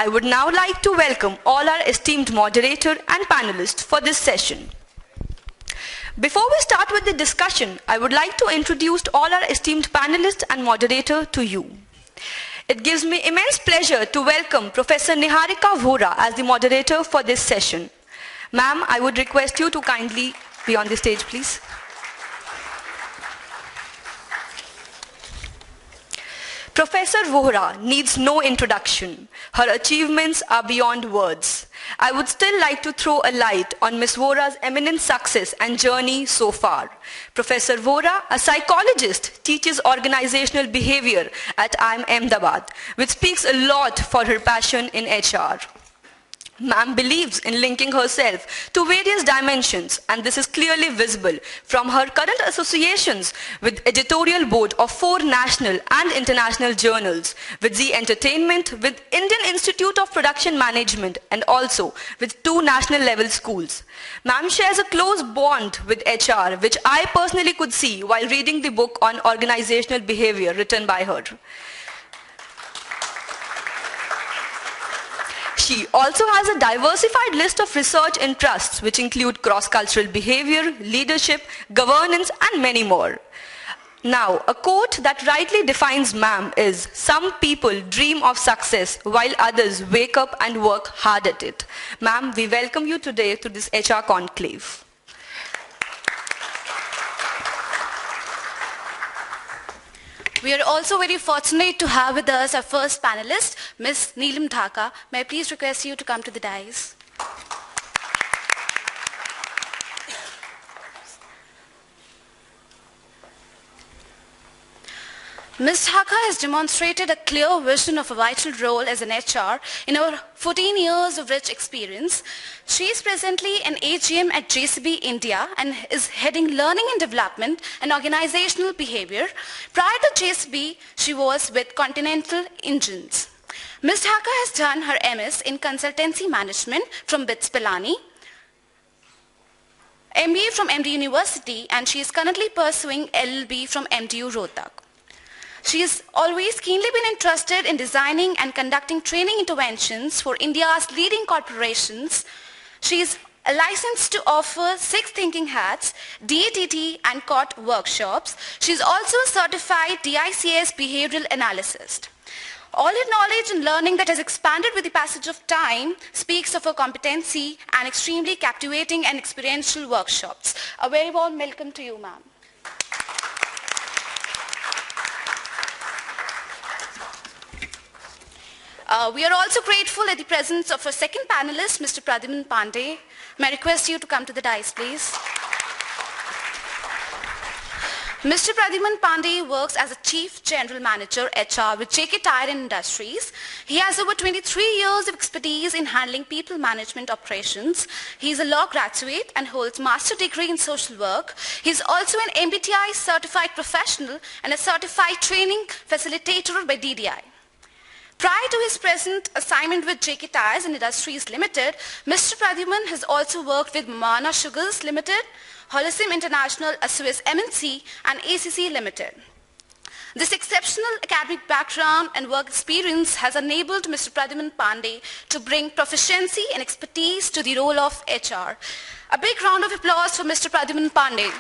I would now like to welcome all our esteemed moderator and panelists for this session. Before we start with the discussion, I would like to introduce all our esteemed panelists and moderator to you. It gives me immense pleasure to welcome Professor Niharika Vohra as the moderator for this session. Ma'am, I would request you to kindly be on the stage, please. Professor Vohra needs no introduction. Her achievements are beyond words. I would still like to throw a light on Ms. Vohra's eminent success and journey so far. Professor Vohra, a psychologist, teaches organizational behavior at IIM Ahmedabad, which speaks a lot for her passion in HR. Ma'am believes in linking herself to various dimensions, and this is clearly visible from her current associations with editorial board of 4 national and international journals, with Zee Entertainment, with Indian Institute of Production Management, and also with 2 national level schools. Ma'am shares a close bond with HR, which I personally could see while reading the book on organizational behavior written by her. She also has a diversified list of research interests which include cross-cultural behavior, leadership, governance, and many more. Now, a quote that rightly defines ma'am is, "Some people dream of success while others wake up and work hard at it." Ma'am, we welcome you today to this HR conclave. We are also very fortunate to have with us our first panelist, Ms. Neelam Dhaka. May I please request you to come to the dais? Ms. Dhaka has demonstrated a clear vision of a vital role as an HR in her 14 years of rich experience. She is presently an AGM at DSB India and is heading learning and development and organizational behavior. Prior to DSB, she was with Continental Engines. Ms. Dhaka has done her MS in consultancy management from BITS Pilani, MBA from MD University, and she is currently pursuing LLB from MDU Rohtak. She has always keenly been interested in designing and conducting training interventions for India's leading corporations. She is licensed to offer 6 thinking hats, DATT and COT workshops. She is also a certified DICS behavioral analyst. All her knowledge and learning that has expanded with the passage of time speaks of her competency and extremely captivating and experiential workshops. A very warm welcome to you, ma'am. We are also grateful at the presence of our second panelist, Mr. Pradyuman Pandey. May I request you to come to the dais, please? Mr. Pradyuman Pandey works as a Chief General Manager HR with JK Tyre Industries. He has over 23 years of expertise in handling people management operations. He is a law graduate and holds master's degree in social work. He is also an MBTI certified professional and a certified training facilitator by DDI. Prior to his present assignment with JK Tyres and Industries Limited, Mr. Pradyuman has also worked with Mana Sugars Limited, Holcim International, a Swiss MNC, and ACC Limited. This exceptional academic background and work experience has enabled Mr. Pradyuman Pandey to bring proficiency and expertise to the role of HR. A big round of applause for Mr. Pradyuman Pandey.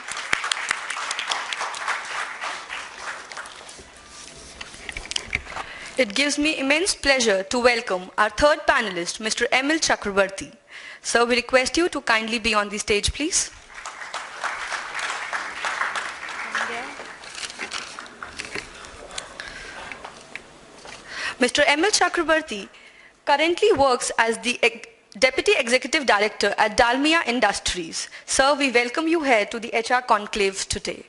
It gives me immense pleasure to welcome our third panelist, Mr. Emil Chakrabarti. Sir, we request you to kindly be on the stage, please. Mr. Emil Chakrabarti currently works as the Deputy Executive Director at Dalmia Industries. Sir, we welcome you here to the HR Conclave today.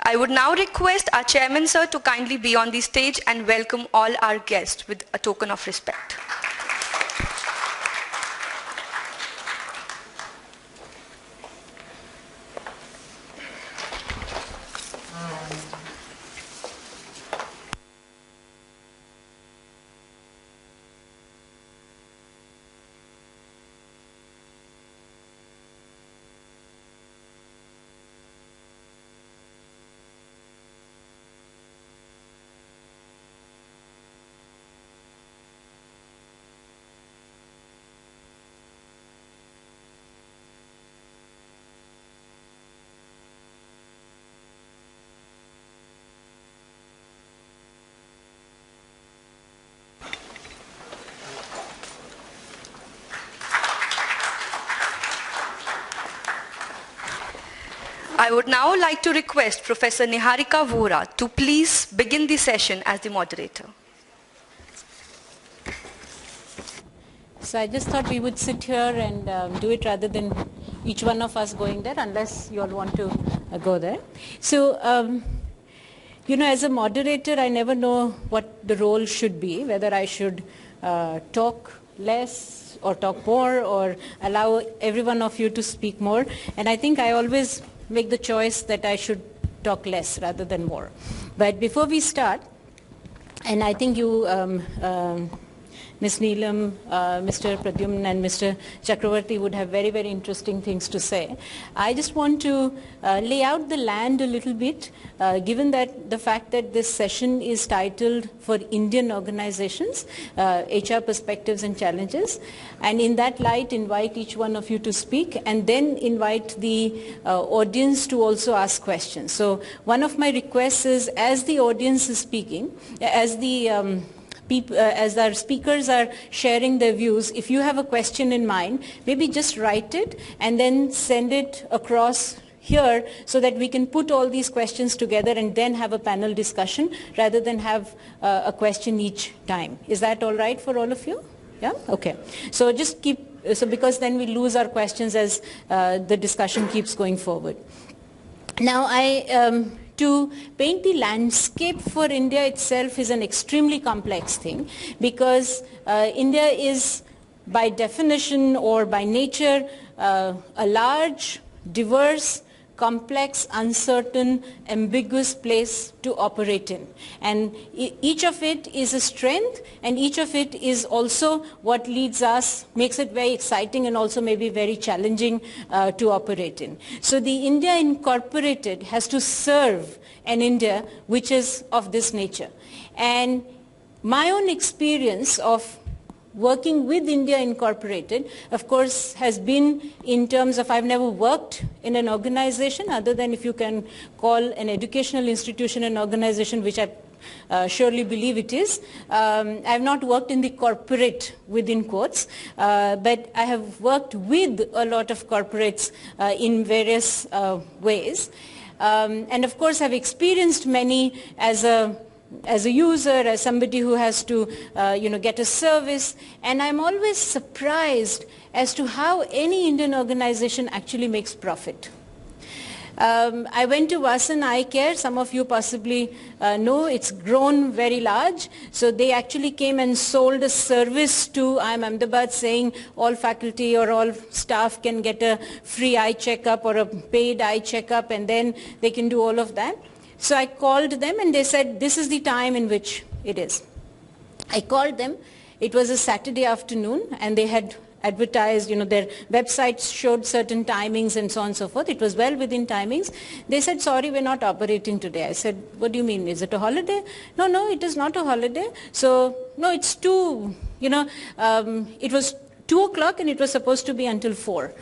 I would now request our chairman, sir, to kindly be on the stage and welcome all our guests with a token of respect. I would now like to request Professor Niharika Vohra to please begin the session as the moderator. So I just thought we would sit here and do it rather than each one of us going there, unless you all want to go there. So, you know, as a moderator, I never know what the role should be, whether I should talk less or talk more or allow every one of you to speak more. And I think I always make the choice that I should talk less rather than more. But before we start, and I think you, Ms. Neelam, Mr. Pradyumna and Mr. Chakravarti would have very, very interesting things to say. I just want to lay out the land a little bit, given that the fact that this session is titled for Indian organizations, HR perspectives and challenges, and in that light invite each one of you to speak and then invite the audience to also ask questions. So one of my requests is, as the audience is speaking, as the as our speakers are sharing their views, if you have a question in mind, maybe just write it and then send it across here so that we can put all these questions together and then have a panel discussion rather than have a question each time. Is that all right for all of you? Yeah? Okay. So just keep, so because then we lose our questions as the discussion keeps going forward. Now to paint the landscape for India itself is an extremely complex thing, because India is by definition or by nature a large, diverse, complex, uncertain, ambiguous place to operate in. And each of it is a strength, and each of it is also what leads us, makes it very exciting and also maybe very challenging to operate in. So the India Incorporated has to serve an India which is of this nature. And my own experience of working with India Incorporated, of course, has been in terms of, I've never worked in an organization other than, if you can call an educational institution an organization, which I surely believe it is. I have not worked in the corporate within quotes, but I have worked with a lot of corporates in various ways. And of course, I've experienced many as a user, as somebody who has to, get a service, and I'm always surprised as to how any Indian organization actually makes profit. I went to Vasan Eye Care. Some of you possibly know it's grown very large. So they actually came and sold a service to IIM Ahmedabad, saying all faculty or all staff can get a free eye checkup or a paid eye checkup, and then they can do all of that. So I called them and they said, this is the time in which it is. I called them. It was a Saturday afternoon and they had advertised, their websites showed certain timings and so on and so forth. It was well within timings. They said, sorry, we're not operating today. I said, what do you mean? Is it a holiday? No, it is not a holiday. So, no, it's it was 2 o'clock and it was supposed to be until 4.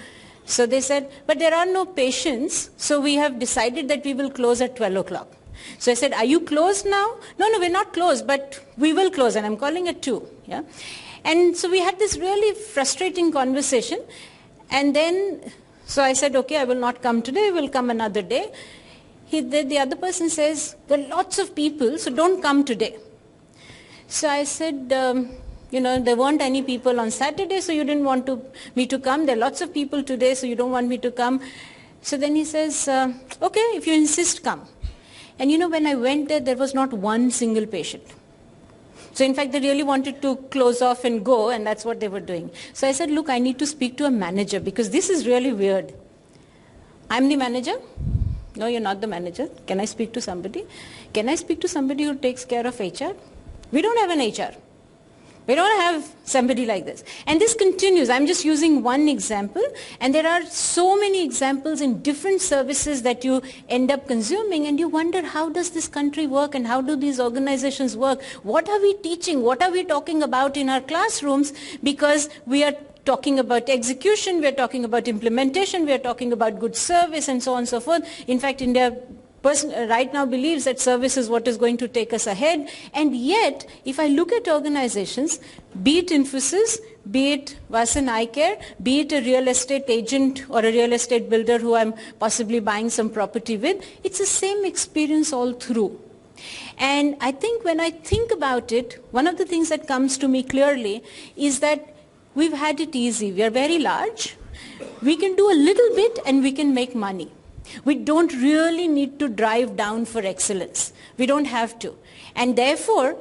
So they said, but there are no patients, so we have decided that we will close at 12 o'clock. So I said, are you closed now? No, we're not closed, but we will close, and I'm calling at 2. Yeah? And so we had this really frustrating conversation. And then, so I said, okay, I will not come today, I will come another day. The other person says, there are lots of people, so don't come today. So I said, there weren't any people on Saturday, so you didn't want me to come. There are lots of people today, so you don't want me to come. So then he says, okay, if you insist, come. And when I went there, there was not one single patient. So in fact, they really wanted to close off and go, and that's what they were doing. So I said, look, I need to speak to a manager because this is really weird. I'm the manager? No, you're not the manager. Can I speak to somebody? Can I speak to somebody who takes care of HR? We don't have an HR. We don't have somebody like this. And this continues. I'm just using one example. And there are so many examples in different services that you end up consuming. And you wonder, how does this country work? And how do these organizations work? What are we teaching? What are we talking about in our classrooms? Because we are talking about execution. We are talking about implementation. We are talking about good service and so on and so forth. In fact, India right now believes that service is what is going to take us ahead. And yet, if I look at organizations, be it Infosys, be it Vasan Eye Care, be it a real estate agent or a real estate builder who I'm possibly buying some property with, it's the same experience all through. And I think when I think about it, one of the things that comes to me clearly is that we've had it easy. We are very large. We can do a little bit and we can make money. We don't really need to drive down for excellence. We don't have to. And therefore,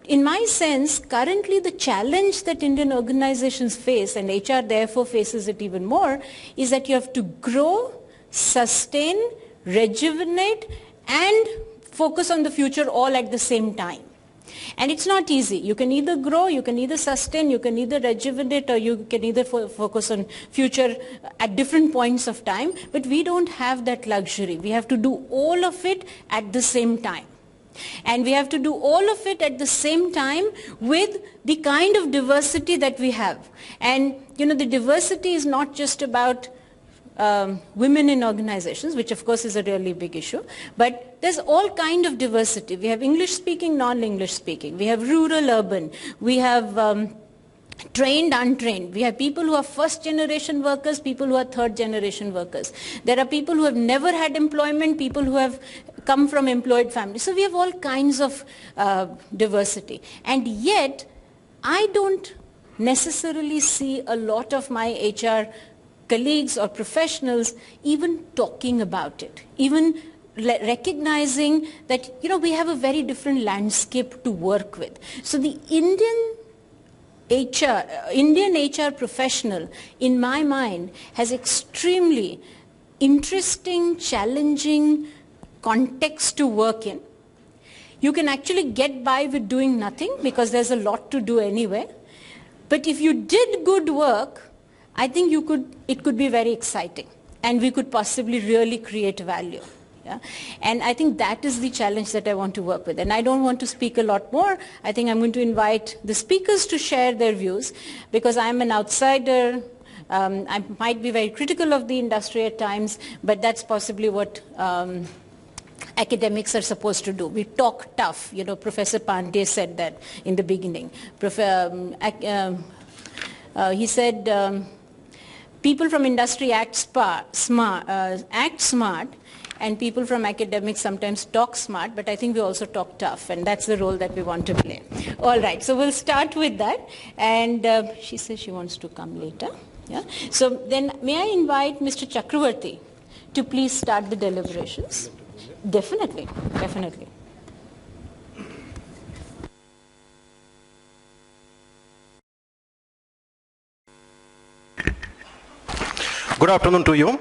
in my sense, currently the challenge that Indian organizations face, and HR therefore faces it even more, is that you have to grow, sustain, rejuvenate, and focus on the future all at the same time. And it's not easy. You can either grow, you can either sustain, you can either rejuvenate, or you can either focus on future at different points of time. But we don't have that luxury. We have to do all of it at the same time. And we have to do all of it at the same time with the kind of diversity that we have. And, you know, the diversity is not just about women in organizations, which of course is a really big issue, but there's all kind of diversity. We have English speaking, non-English speaking. We have rural, urban. We have trained, untrained. We have people who are first generation workers, people who are third generation workers. There are people who have never had employment, people who have come from employed families. So we have all kinds of diversity. And yet, I don't necessarily see a lot of my HR colleagues or professionals even talking about it, even recognizing that, you know, we have a very different landscape to work with. So the Indian HR professional, in my mind, has extremely interesting, challenging context to work in. You can actually get by with doing nothing because there's a lot to do anyway. But if you did good work, I think it could be very exciting, and we could possibly really create value. Yeah? And I think that is the challenge that I want to work with. And I don't want to speak a lot more. I think I'm going to invite the speakers to share their views, because I'm an outsider. I might be very critical of the industry at times, but that's possibly what academics are supposed to do. We talk tough. You know, Professor Pandey said that in the beginning. He said, people from industry act smart, and people from academics sometimes talk smart, but I think we also talk tough, and that's the role that we want to play. All right, so we'll start with that. And she says she wants to come later. Yeah. So then may I invite Mr. Chakravarti to please start the deliberations? Definitely, definitely. Good afternoon to you.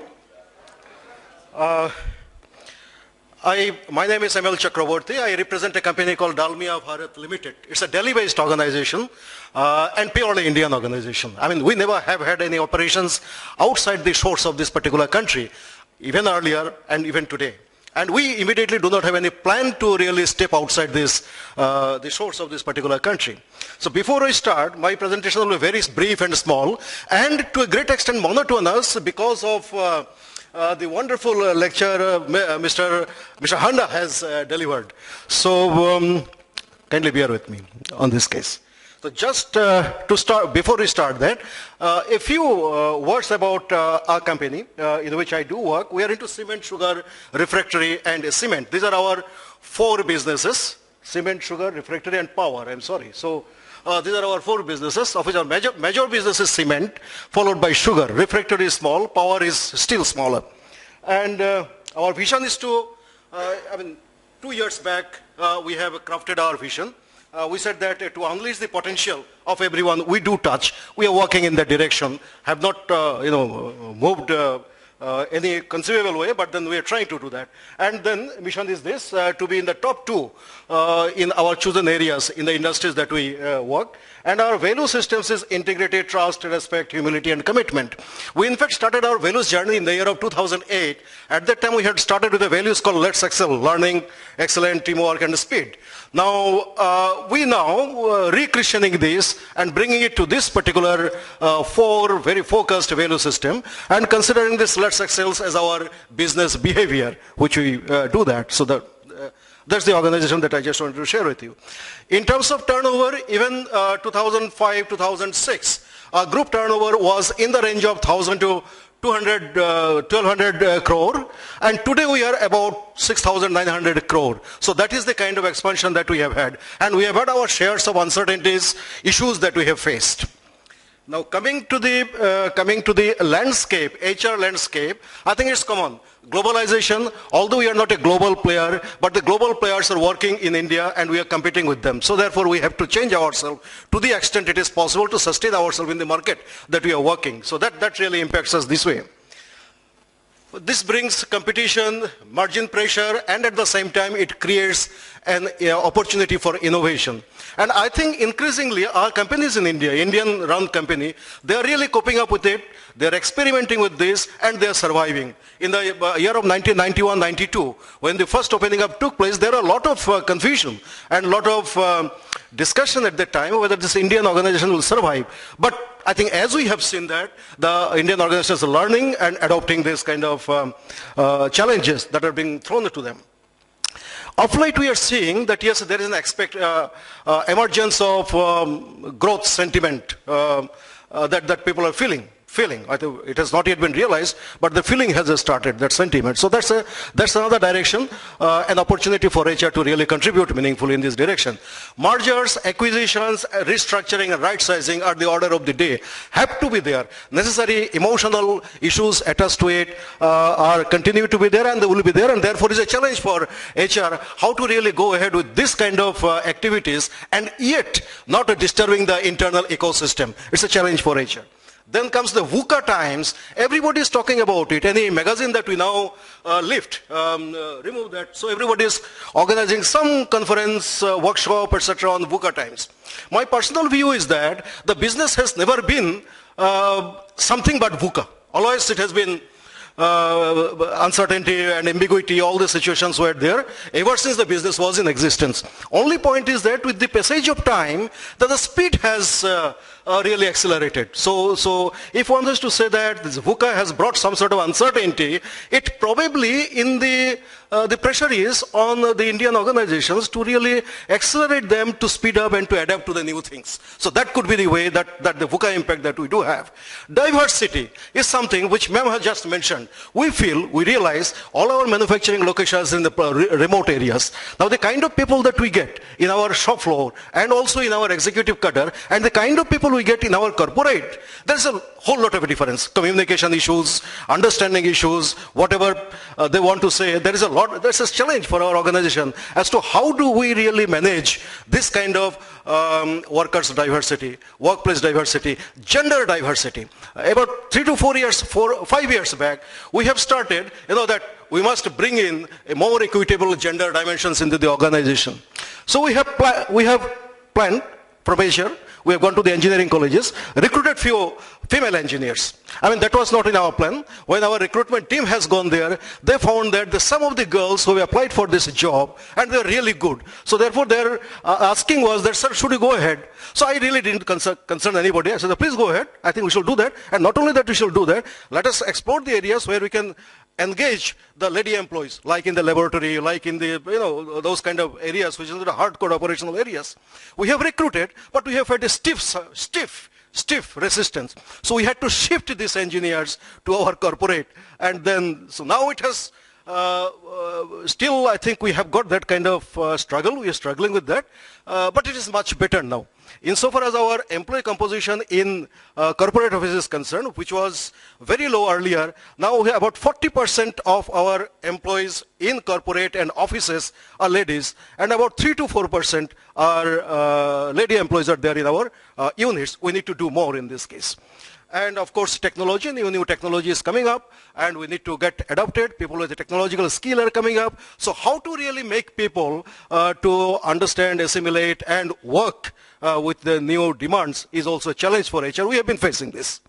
My name is M.L. Chakravarti. I represent a company called Dalmia Bharat Limited. It's a Delhi-based organization and purely Indian organization. I mean, we never have had any operations outside the shores of this particular country, even earlier and even today. And we immediately do not have any plan to really step outside this, the shores of this particular country. So before I start, my presentation will be very brief and small, and to a great extent monotonous because of the wonderful lecture Mr. Handa has delivered. So kindly bear with me on this case. So just to start, before we start that, a few words about our company in which I do work. We are into cement, sugar, refractory, and cement. These are our four businesses: cement, sugar, refractory, and power. I'm sorry. So these are our four businesses, of which our major business is cement, followed by sugar. Refractory is small, power is still smaller. And our vision is to, 2 years back, we have crafted our vision. We said that to unleash the potential of everyone we do touch, we are working in that direction, have not moved any conceivable way, but then we are trying to do that. And then mission is this, to be in the top 2 in our chosen areas in the industries that we work. And our value systems is integrated trust, respect, humility, and commitment. We in fact started our values journey in the year of 2008. At that time we had started with the values called Let's Excel, learning, excellent, teamwork, and speed. Now, we now re-christening this and bringing it to this particular 4 very focused value system, and considering this Let's Excel as our business behavior, which we do that. So that That's the organization that I just wanted to share with you. In terms of turnover, even 2005, 2006, our group turnover was in the range of 1,000 to 1,200 crore, and today we are about 6,900 crore. So that is the kind of expansion that we have had, and we have had our shares of uncertainties, issues that we have faced. Now coming to the landscape, HR landscape, I think it's common. Globalization, although we are not a global player, but the global players are working in India and we are competing with them. So therefore we have to change ourselves to the extent it is possible to sustain ourselves in the market that we are working. So that really impacts us this way. This brings competition, margin pressure, and at the same time it creates an opportunity for innovation. And I think increasingly our companies in India, Indian-run company, they are really coping up with it. They are experimenting with this and they are surviving. In the year of 1991-92, when the first opening up took place, there are a lot of confusion and a lot of discussion at that time whether this Indian organization will survive. But I think as we have seen that, the Indian organizations are learning and adopting this kind of challenges that are being thrown to them. Of late we are seeing that yes, there is an emergence of growth sentiment that people are feeling. I think it has not yet been realized, but the feeling has started, that sentiment. So that's another direction, an opportunity for HR to really contribute meaningfully in this direction. Mergers, acquisitions, restructuring and right sizing are the order of the day, have to be there. Necessary emotional issues attached to it are continue to be there and they will be there, and therefore is a challenge for HR how to really go ahead with this kind of activities and yet not disturbing the internal ecosystem. It's a challenge for HR. Then comes the VUCA times. Everybody is talking about it. Any magazine that we now remove that. So everybody is organizing some conference, workshop, etc. on VUCA times. My personal view is that the business has never been something but VUCA. Always it has been uncertainty and ambiguity, all the situations were there ever since the business was in existence. Only point is that with the passage of time, that the speed has really accelerated. So if one was to say that this VUCA has brought some sort of uncertainty, it probably in the pressure is on the Indian organizations to really accelerate them to speed up and to adapt to the new things. So that could be the way that the VUCA impact that we do have. Diversity is something which ma'am has just mentioned. We realize all our manufacturing locations in the remote areas. Now the kind of people that we get in our shop floor and also in our executive cadre and the kind of people we get in our corporate, there's a whole lot of difference. Communication issues, understanding issues, whatever they want to say, there's a challenge for our organization as to how do we really manage this kind of workers diversity, workplace diversity, gender diversity. About 3 to 4 years, 5 years back, we have started, that we must bring in a more equitable gender dimensions into the organization. So we have planned from Asia. We have gone to the engineering colleges, recruited few female engineers. I mean, that was not in our plan. When our recruitment team has gone there, they found that some of the girls who applied for this job, and they're really good. So therefore, their asking was that, sir, should we go ahead? So I really didn't concern anybody. I said, please go ahead. I think we should do that. And not only that we should do that, let us explore the areas where we can engage the lady employees, like in the laboratory, like in the, those kind of areas, which is the hardcore operational areas. We have recruited, but we have had a stiff resistance. So we had to shift these engineers to our corporate. And then, so now it has, still I think we have got that kind of struggle. We are struggling with that. But it is much better now. Insofar as our employee composition in corporate office is concerned, which was very low earlier, now we have about 40% of our employees in corporate and offices are ladies, and about 3 to 4% are lady employees are there in our units. We need to do more in this case. And of course, technology, new technology is coming up, and we need to get adopted. People with the technological skill are coming up. So how to really make people to understand, assimilate, and work with the new demands is also a challenge for HR. We have been facing this.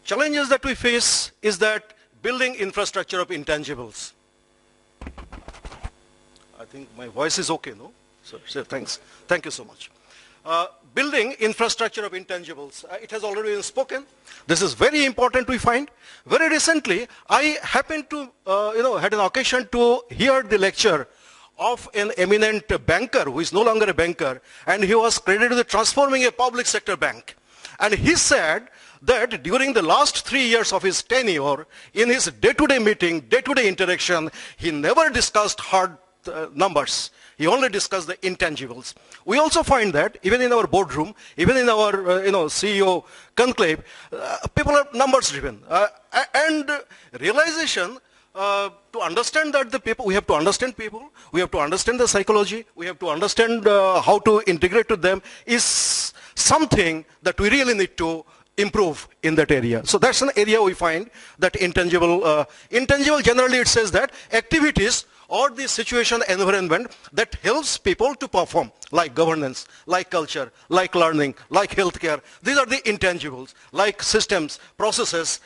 Challenges that we face is that building infrastructure of intangibles. I think my voice is okay, no? So thanks. Thank you so much. building infrastructure of intangibles. It has already been spoken. This is very important, we find. Very recently, I happened to, had an occasion to hear the lecture of an eminent banker who is no longer a banker, and he was credited with transforming a public sector bank. And he said that during the last 3 years of his tenure, in his day-to-day meeting, day-to-day interaction, he never discussed hard numbers. He only discussed the intangibles. We also find that even in our boardroom, even in our CEO conclave, people are numbers driven. And realization to understand that the people, we have to understand people, we have to understand the psychology, we have to understand how to integrate with them is something that we really need to improve in that area. So that's an area we find that intangible. Intangible generally it says that activities or the situation environment that helps people to perform, like governance, like culture, like learning, like healthcare. These are the intangibles, like systems, processes,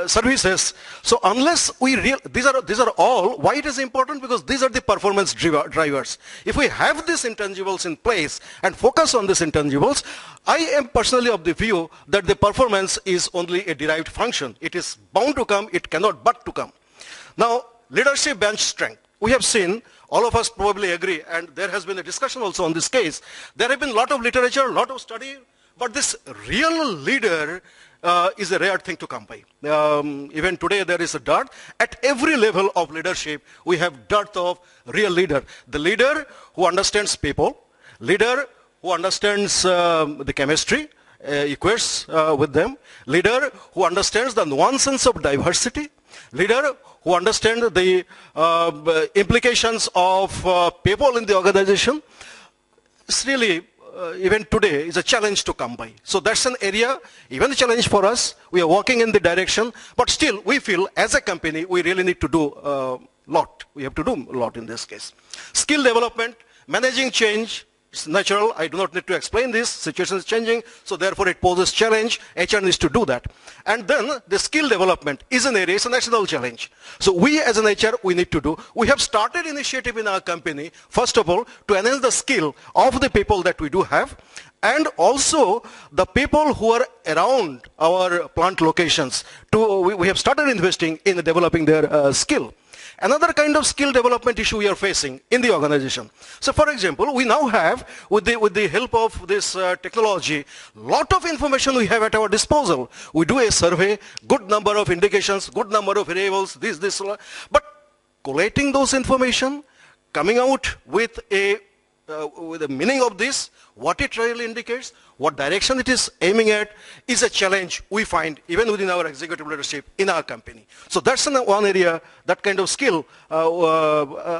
services. So unless we these are all, why it is important? Because these are the performance drivers. If we have these intangibles in place and focus on these intangibles, I am personally of the view that the performance is only a derived function. It is bound to come, it cannot but to come. Now, leadership bench strength. We have seen, all of us probably agree, and there has been a discussion also on this case. There have been a lot of literature, a lot of study, but this real leader is a rare thing to come by. Even today there is a dearth. At every level of leadership, we have dearth of real leader. The leader who understands people, leader who understands the chemistry, equates with them, leader who understands the nuances of diversity, leader who understand the implications of people in the organization. It's really, even today, is a challenge to come by. So that's an area, even a challenge for us. We are working in the direction, but still we feel as a company, we really need to do a lot. We have to do a lot in this case. Skill development, managing change. It's natural. I do not need to explain this. Situation is changing, so therefore it poses challenge. HR needs to do that. And then the skill development is an area, it's a national challenge. So we as an HR, we need to do. We have started initiative in our company, first of all, to enhance the skill of the people that we do have, and also the people who are around our plant locations. We have started investing in developing their skill. Another kind of skill development issue we are facing in the organization. So for example, we now have, with the help of this technology, lot of information we have at our disposal. We do a survey, good number of indications, good number of variables, this, but collating those information, coming out with a meaning of this, what it really indicates, what direction it is aiming at, is a challenge we find even within our executive leadership in our company. So that's one area, that kind of skill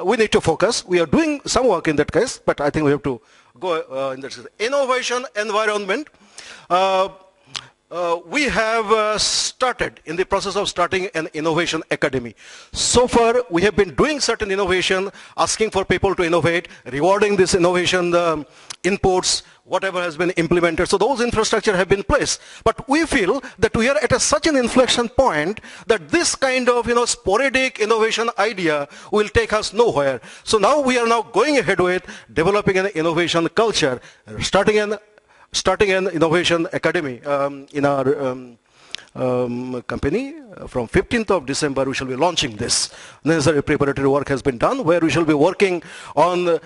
we need to focus. We are doing some work in that case, but I think we have to go in that case. Innovation environment. We have started in the process of starting an innovation academy. So far, we have been doing certain innovation, asking for people to innovate, rewarding this innovation inputs, whatever has been implemented. So those infrastructure have been placed. But we feel that we are at such an inflection point that this kind of sporadic innovation idea will take us nowhere. So now we are going ahead with developing an innovation culture, starting an innovation academy in our company. From 15th of December, we shall be launching this. Necessary preparatory work has been done, where we shall be working on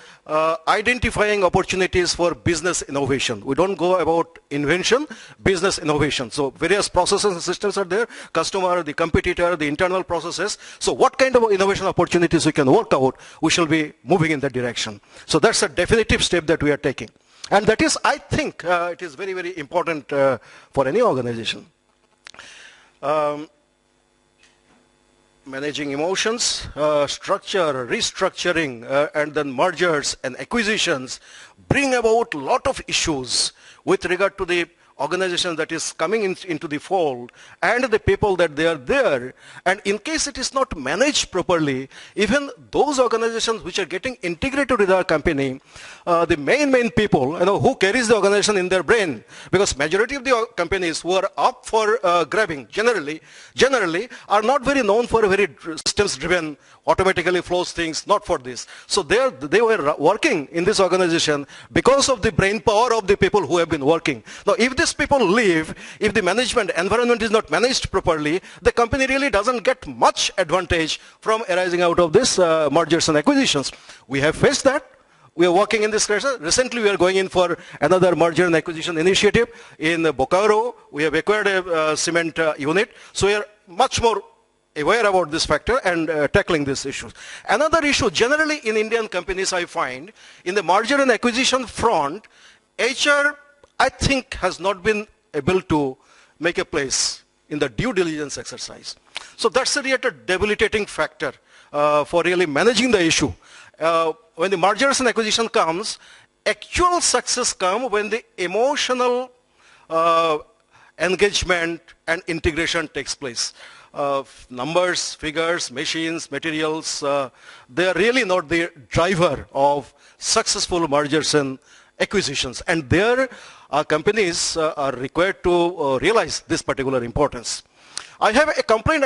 identifying opportunities for business innovation. We don't go about invention, business innovation. So various processes and systems are there, customer, the competitor, the internal processes. So what kind of innovation opportunities we can work out, we shall be moving in that direction. So that's a definitive step that we are taking. And that is, I think, it is very, very important for any organization. Managing emotions, structure, restructuring, and then mergers and acquisitions bring about a lot of issues with regard to the organization that is coming into the fold and the people that they are there, and in case it is not managed properly, even those organizations which are getting integrated with our company, the main people, who carries the organization in their brain, because majority of the companies who are up for grabbing generally are not very known for a very systems driven, automatically flows things, not for this. So they were working in this organization because of the brain power of the people who have been working. Now, if these people leave, if the management environment is not managed properly, the company really doesn't get much advantage from arising out of this mergers and acquisitions. We have faced that. We are working in this crisis. Recently, we are going in for another merger and acquisition initiative in Bokaro. We have acquired a cement unit. So we are much more aware about this factor and tackling these issues. Another issue, generally in Indian companies, I find, in the merger and acquisition front, HR, I think, has not been able to make a place in the due diligence exercise. So that's really a debilitating factor for really managing the issue. When the mergers and acquisition comes, actual success comes when the emotional engagement and integration takes place. Numbers, figures, machines, materials, they are really not the driver of successful mergers and acquisitions. And there, companies are required to realize this particular importance. I have a complaint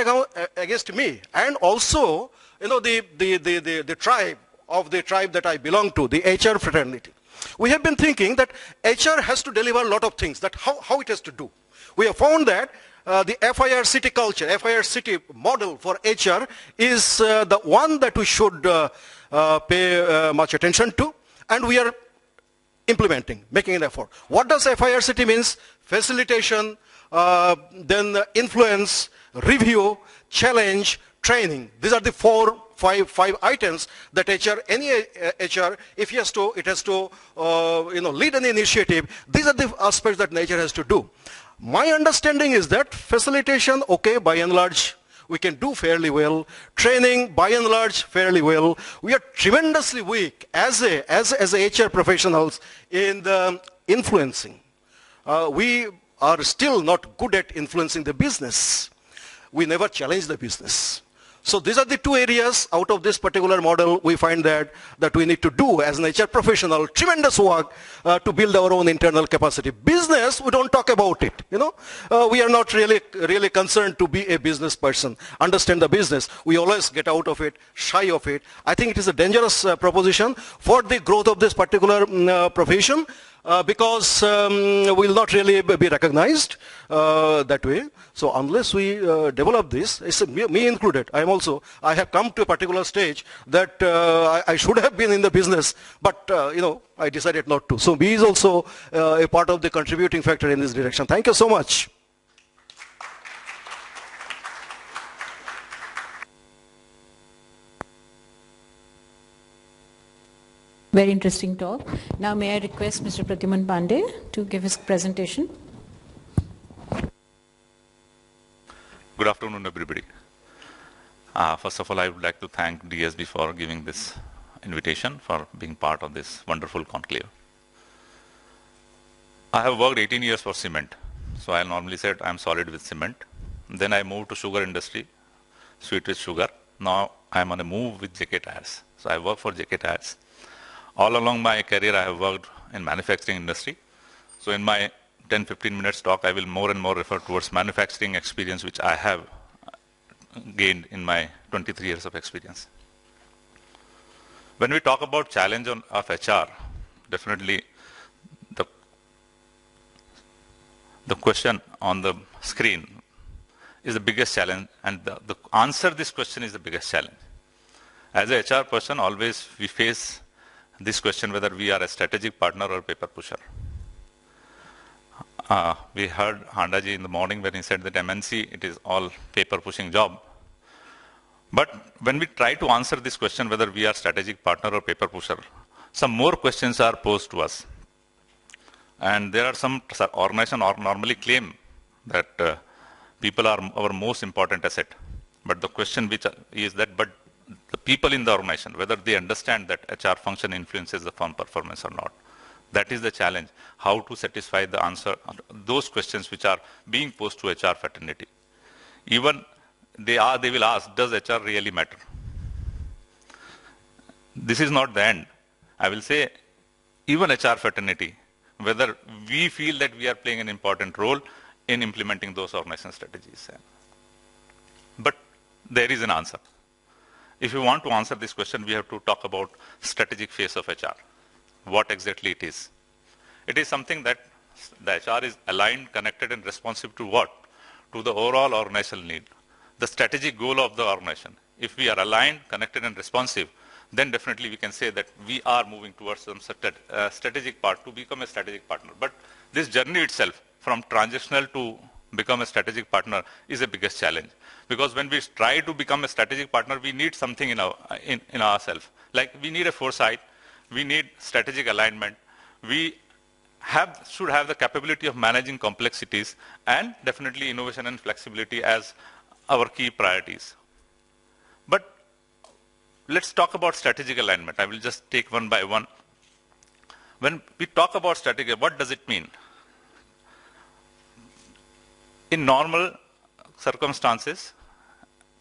against me, and also, the tribe that I belong to, the HR fraternity. We have been thinking that HR has to deliver a lot of things, that how it has to do. We have found that the FIR city culture, FIR city model for HR is the one that we should pay much attention to, and we are implementing, making an effort. What does FIR city means? Facilitation, then influence, review, challenge, training. These are the five items that any HR, if it has to lead an initiative. These are the aspects that HR has to do. My understanding is that facilitation, okay, by and large, we can do fairly well. Training, by and large, fairly well. We are tremendously weak as HR professionals in the influencing. We are still not good at influencing the business. We never challenge the business. So these are the two areas out of this particular model we find that we need to do as an HR professional, tremendous work to build our own internal capacity. Business, we don't talk about it. We are not really concerned to be a business person, understand the business. We always get out of it, shy of it. I think it is a dangerous proposition for the growth of this particular profession. Because we will not really be recognized that way. So unless we develop this, it's me included. I have come to a particular stage that I should have been in the business, but I decided not to. So me is also a part of the contributing factor in this direction. Thank you so much. Very interesting talk. Now may I request Mr. Pradyuman Pandey to give his presentation. Good afternoon, everybody. First of all, I would like to thank DSB for giving this invitation, for being part of this wonderful conclave. I have worked 18 years for cement. So I normally said I'm solid with cement. Then I moved to sugar industry, sweet with sugar. Now I'm on a move with JK Tires. So I work for JK Tires. All along my career, I have worked in manufacturing industry. So in my 10-15 minutes talk, I will more and more refer towards manufacturing experience, which I have gained in my 23 years of experience. When we talk about challenge of HR, definitely the question on the screen is the biggest challenge, and the answer to this question is the biggest challenge. As a HR person, always we face this question whether we are a strategic partner or paper pusher. We heard Handaji in the morning when he said that MNC, it is all paper pushing job. But when we try to answer this question whether we are strategic partner or paper pusher, some more questions are posed to us. And there are some organizations normally claim that people are our most important asset. But the question which is that, but the people in the organization, whether they understand that HR function influences the firm performance or not. That is the challenge, how to satisfy the answer, those questions which are being posed to HR fraternity. Even they will ask, does HR really matter? This is not the end. I will say, even HR fraternity, whether we feel that we are playing an important role in implementing those organization strategies. But there is an answer. If you want to answer this question, we have to talk about strategic phase of HR. What exactly it is. It is something that the HR is aligned, connected, and responsive to what? To the overall organizational need, the strategic goal of the organization. If we are aligned, connected, and responsive, then definitely we can say that we are moving towards some strategic part to become a strategic partner. But this journey itself, from transitional to become a strategic partner, is the biggest challenge. Because when we try to become a strategic partner, we need something in ourselves. Like we need a foresight, we need strategic alignment, we should have the capability of managing complexities, and definitely innovation and flexibility as our key priorities. But let's talk about strategic alignment. I will just take one by one. When we talk about strategy, what does it mean? In normal circumstances,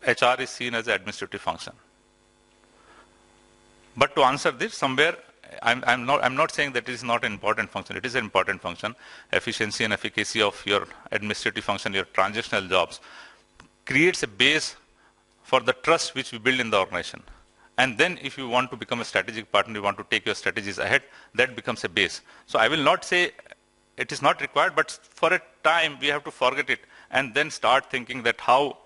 HR is seen as an administrative function. But to answer this, somewhere, I'm not saying that it is not an important function. It is an important function. Efficiency and efficacy of your administrative function, your transactional jobs, creates a base for the trust which we build in the organization. And then if you want to become a strategic partner, you want to take your strategies ahead, that becomes a base. So I will not say it is not required, but for a time we have to forget it and then start thinking that how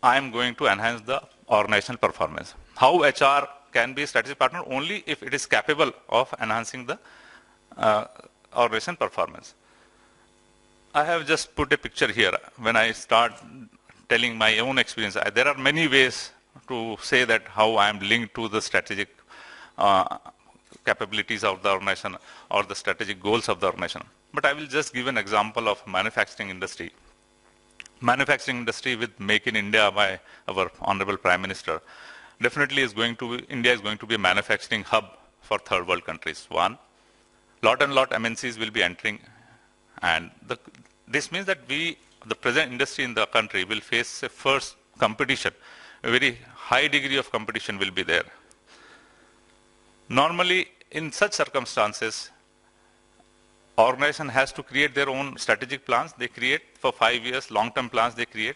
I am going to enhance the organizational performance. How HR can be a strategic partner only if it is capable of enhancing the organization performance. I have just put a picture here. When I start telling my own experience, there are many ways to say that how I am linked to the strategic capabilities of the organization or the strategic goals of the organization. But I will just give an example of manufacturing industry. Manufacturing industry with Make in India by our Honorable Prime Minister. Definitely India is going to be a manufacturing hub for third world countries. One, lot MNCs will be entering, and this means that the present industry in the country will face a first competition. A very high degree of competition will be there. Normally, in such circumstances, organization has to create their own strategic plans. They create for 5 years, long-term plans they create.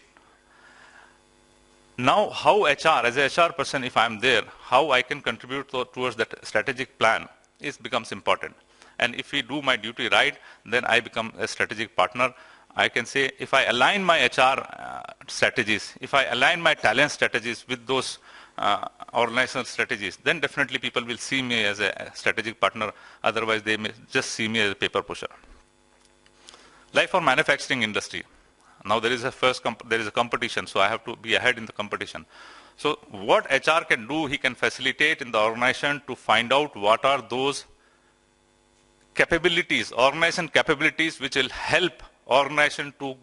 Now, how HR, as a HR person, if I'm there, how I can contribute towards that strategic plan becomes important. And if we do my duty right, then I become a strategic partner. I can say if I align my HR strategies, if I align my talent strategies with those organizational strategies, then definitely people will see me as a strategic partner. Otherwise, they may just see me as a paper pusher. Like for manufacturing industry, now there is a competition, so I have to be ahead in the competition. So what HR can do, he can facilitate in the organization to find out what are those capabilities, organization capabilities which will help organization to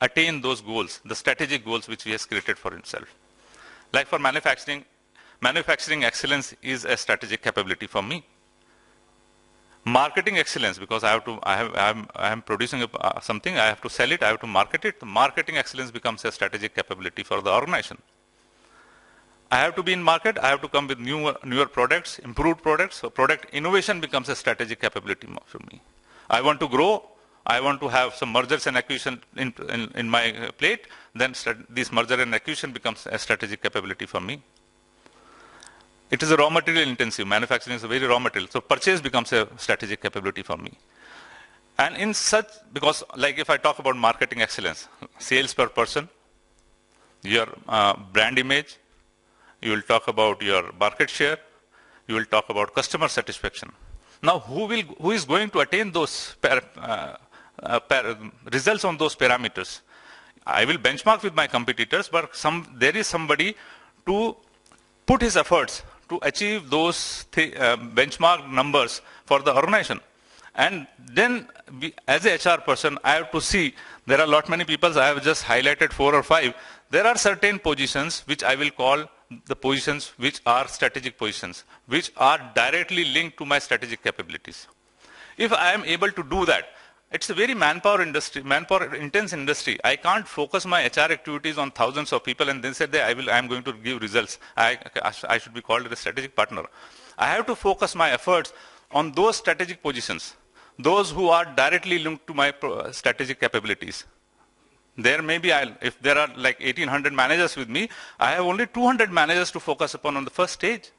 attain those goals, the strategic goals which he has created for himself. Like for manufacturing excellence is a strategic capability for me. Marketing excellence, because I am producing something, I have to sell it, I have to market it. Marketing excellence becomes a strategic capability for the organization. I have to be in market, I have to come with newer products, improved products. So product innovation becomes a strategic capability for me. I want to grow, I want to have some mergers and acquisition in my plate, then this merger and acquisition becomes a strategic capability for me. It is a raw material intensive. Manufacturing is a very raw material. So purchase becomes a strategic capability for me. And in such, because like if I talk about marketing excellence, sales per person, your brand image, you will talk about your market share, you will talk about customer satisfaction. Now, who is going to attain those results on those parameters? I will benchmark with my competitors, but there is somebody to put his efforts to achieve those benchmark numbers for the organization. And then as a HR person, I have to see, there are many people, I have just highlighted 4 or 5. There are certain positions which I will call the positions which are strategic positions, which are directly linked to my strategic capabilities. If I am able to do that, it's a very manpower intense industry. I can't focus my HR activities on thousands of people and then say that I am going to give results. I should be called a strategic partner. I have to focus my efforts on those strategic positions, those who are directly linked to my strategic capabilities. There may be, if there are like 1800 managers with me, I have only 200 managers to focus upon on the first stage.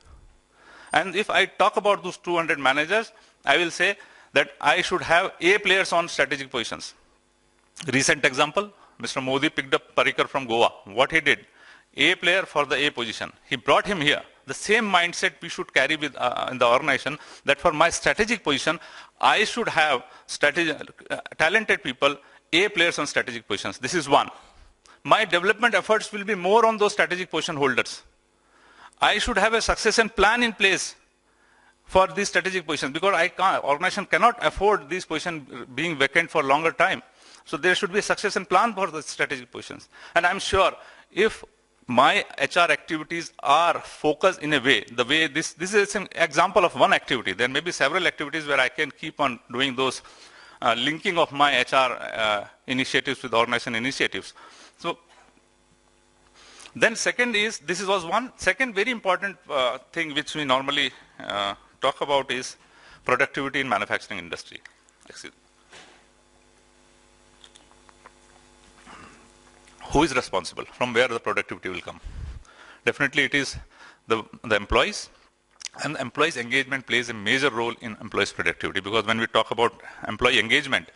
And if I talk about those 200 managers, I will say that I should have A players on strategic positions. Recent example, Mr. Modi picked up Parikar from Goa. What he did, A player for the A position. He brought him here. The same mindset we should carry with, in the organization, that for my strategic position, I should have talented people, A players on strategic positions. This is one. My development efforts will be more on those strategic position holders. I should have a succession plan in place for these strategic positions, because organization cannot afford these positions being vacant for longer time. So there should be a succession plan for the strategic positions. And I'm sure if my HR activities are focused in a way, the way this is an example of one activity. There may be several activities where I can keep on doing those linking of my HR initiatives with organization initiatives. So then second is, was one second very important thing which we normally talk about is productivity in manufacturing industry. Who is responsible? From where the productivity will come? Definitely it is the employees, and employees engagement plays a major role in employees productivity, because when we talk about employee engagement,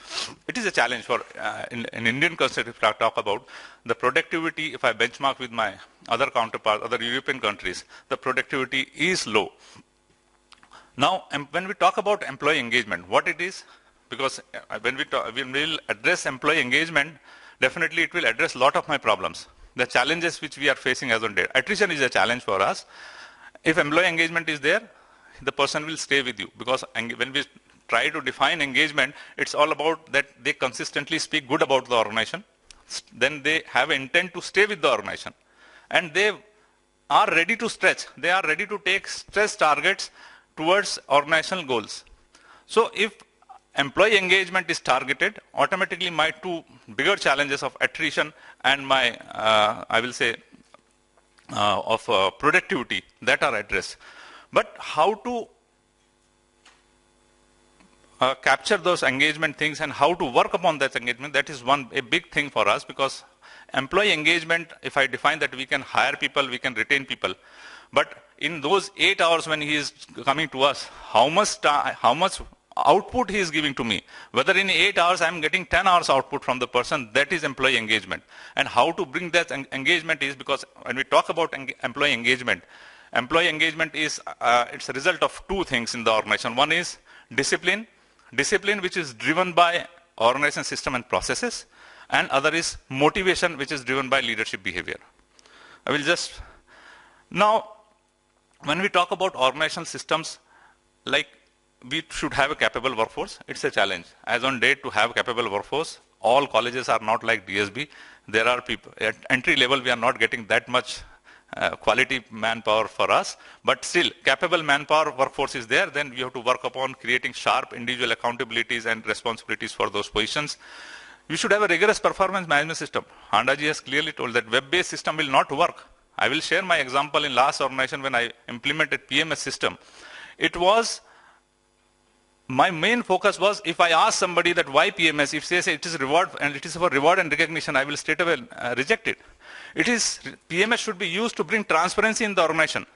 it is a challenge for in Indian culture. If I talk about the productivity, if I benchmark with my other counterparts, other European countries, the productivity is low. Now, when we talk about employee engagement, what it is, because when we will address employee engagement, definitely it will address a lot of my problems, the challenges which we are facing as on date. Attrition is a challenge for us. If employee engagement is there, the person will stay with you, because when we try to define engagement, it's all about that they consistently speak good about the organization, then they have intent to stay with the organization, and they are ready to stretch. They are ready to take stretch targets towards organizational goals. So if employee engagement is targeted, automatically my two bigger challenges of attrition and my, I will say, of productivity, that are addressed. But how to capture those engagement things and how to work upon that engagement, that is a big thing for us, because employee engagement, if I define that we can hire people, we can retain people, but in those 8 hours when he is coming to us, how much output he is giving to me, whether in 8 hours I am getting 10 hours output from the person, that is employee engagement. And how to bring that engagement is, because when we talk about employee engagement is, it's a result of two things in the organization. One is discipline which is driven by organization system and processes, and other is motivation which is driven by leadership behavior. I will just, now when we talk about organizational systems, like we should have a capable workforce. It's a challenge. As on date, to have a capable workforce, all colleges are not like DSB. There are people, at entry level, we are not getting that much quality manpower for us, but still, capable manpower workforce is there. Then we have to work upon creating sharp individual accountabilities and responsibilities for those positions. We should have a rigorous performance management system. Handaji has clearly told that web-based system will not work. I will share my example in last organization when I implemented PMS system. It was, my main focus was, if I ask somebody that why PMS, if they say it is reward and it is for reward and recognition, I will straight away reject it. PMS should be used to bring transparency in the organization.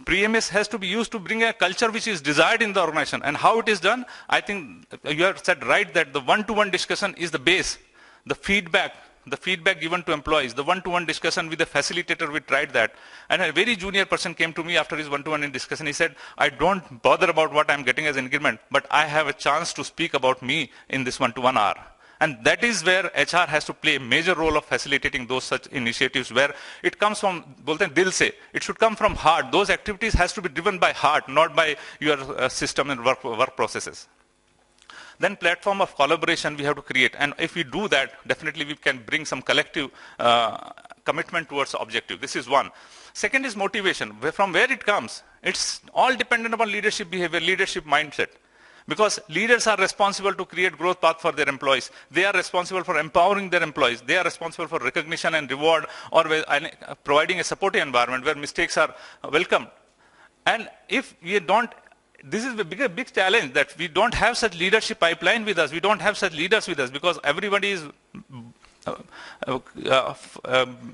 PMS has to be used to bring a culture which is desired in the organization. And how it is done, I think you have said right that the one-to-one discussion is the base. The feedback given to employees, the one-to-one discussion with the facilitator, we tried that. And a very junior person came to me after his one-to-one discussion. He said, I don't bother about what I'm getting as an increment, but I have a chance to speak about me in this one-to-one hour. And that is where HR has to play a major role of facilitating those such initiatives, where it comes from, bolte hain dil se, it should come from heart. Those activities has to be driven by heart, not by your system and work processes. Then platform of collaboration we have to create. And if we do that, definitely we can bring some collective commitment towards the objective. This is one. Second is motivation. From where it comes, it's all dependent upon leadership behavior, leadership mindset. Because leaders are responsible to create growth path for their employees. They are responsible for empowering their employees. They are responsible for recognition and reward, or providing a supportive environment where mistakes are welcomed. And if we don't, this is a big challenge, that we don't have such leadership pipeline with us. We don't have such leaders with us, because everybody is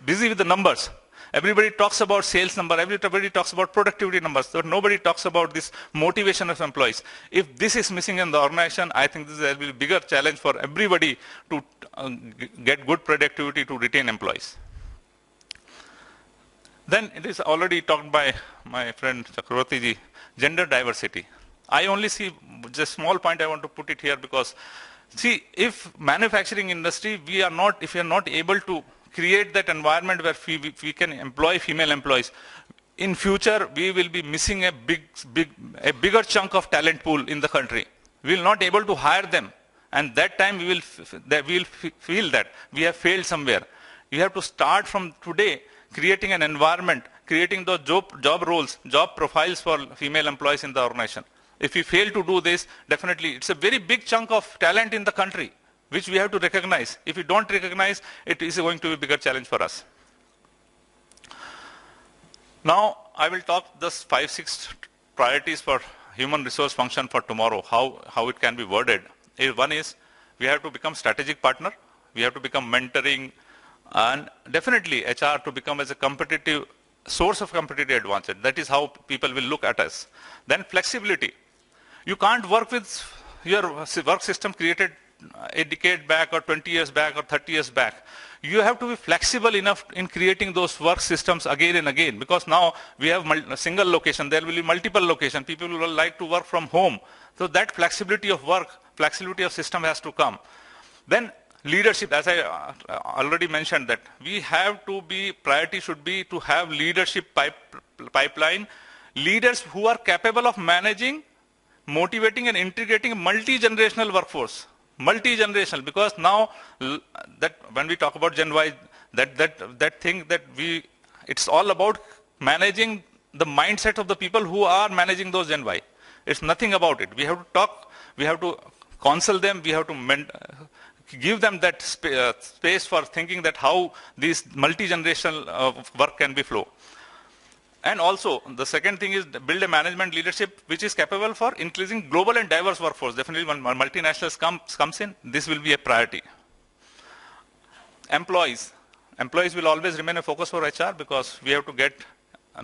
busy with the numbers. Everybody talks about sales number, everybody talks about productivity numbers, but nobody talks about this motivation of employees. If this is missing in the organization, I think this will be a bigger challenge for everybody to get good productivity to retain employees. Then it is already talked by my friend Chakravarti ji, gender diversity. I only see just small point I want to put it here, because see, if manufacturing industry, if we are not able to create that environment where we can employ female employees, in future we will be missing a bigger chunk of talent pool in the country. We will not able to hire them, and that time we will feel that we have failed somewhere. You have to start from today, creating an environment, creating those job roles, job profiles for female employees in the organization. If we fail to do this, definitely it's a very big chunk of talent in the country, which we have to recognize. If we don't recognize, it is going to be a bigger challenge for us. Now, I will talk just 5-6 priorities for human resource function for tomorrow, how it can be worded. One is, we have to become strategic partner. We have to become mentoring, and definitely HR to become as a competitive source of competitive advantage. That is how people will look at us. Then flexibility. You can't work with your work system created a decade back or 20 years back or 30 years back. You have to be flexible enough in creating those work systems again and again, because now we have a single location, there will be multiple locations, people will like to work from home. So that flexibility of work, flexibility of system has to come. Then leadership, as I already mentioned, that we have to be, priority should be to have leadership pipeline, leaders who are capable of managing, motivating and integrating a multi-generational workforce. Multi-generational, because now that when we talk about Gen Y, that thing that it's all about managing the mindset of the people who are managing those Gen Y. It's nothing about it. We have to talk, we have to counsel them, we have to give them that space for thinking that how this multi-generational work can be flow. And also, the second thing is build a management leadership which is capable for increasing global and diverse workforce. Definitely when multinationals comes in, this will be a priority. Employees will always remain a focus for HR, because we have to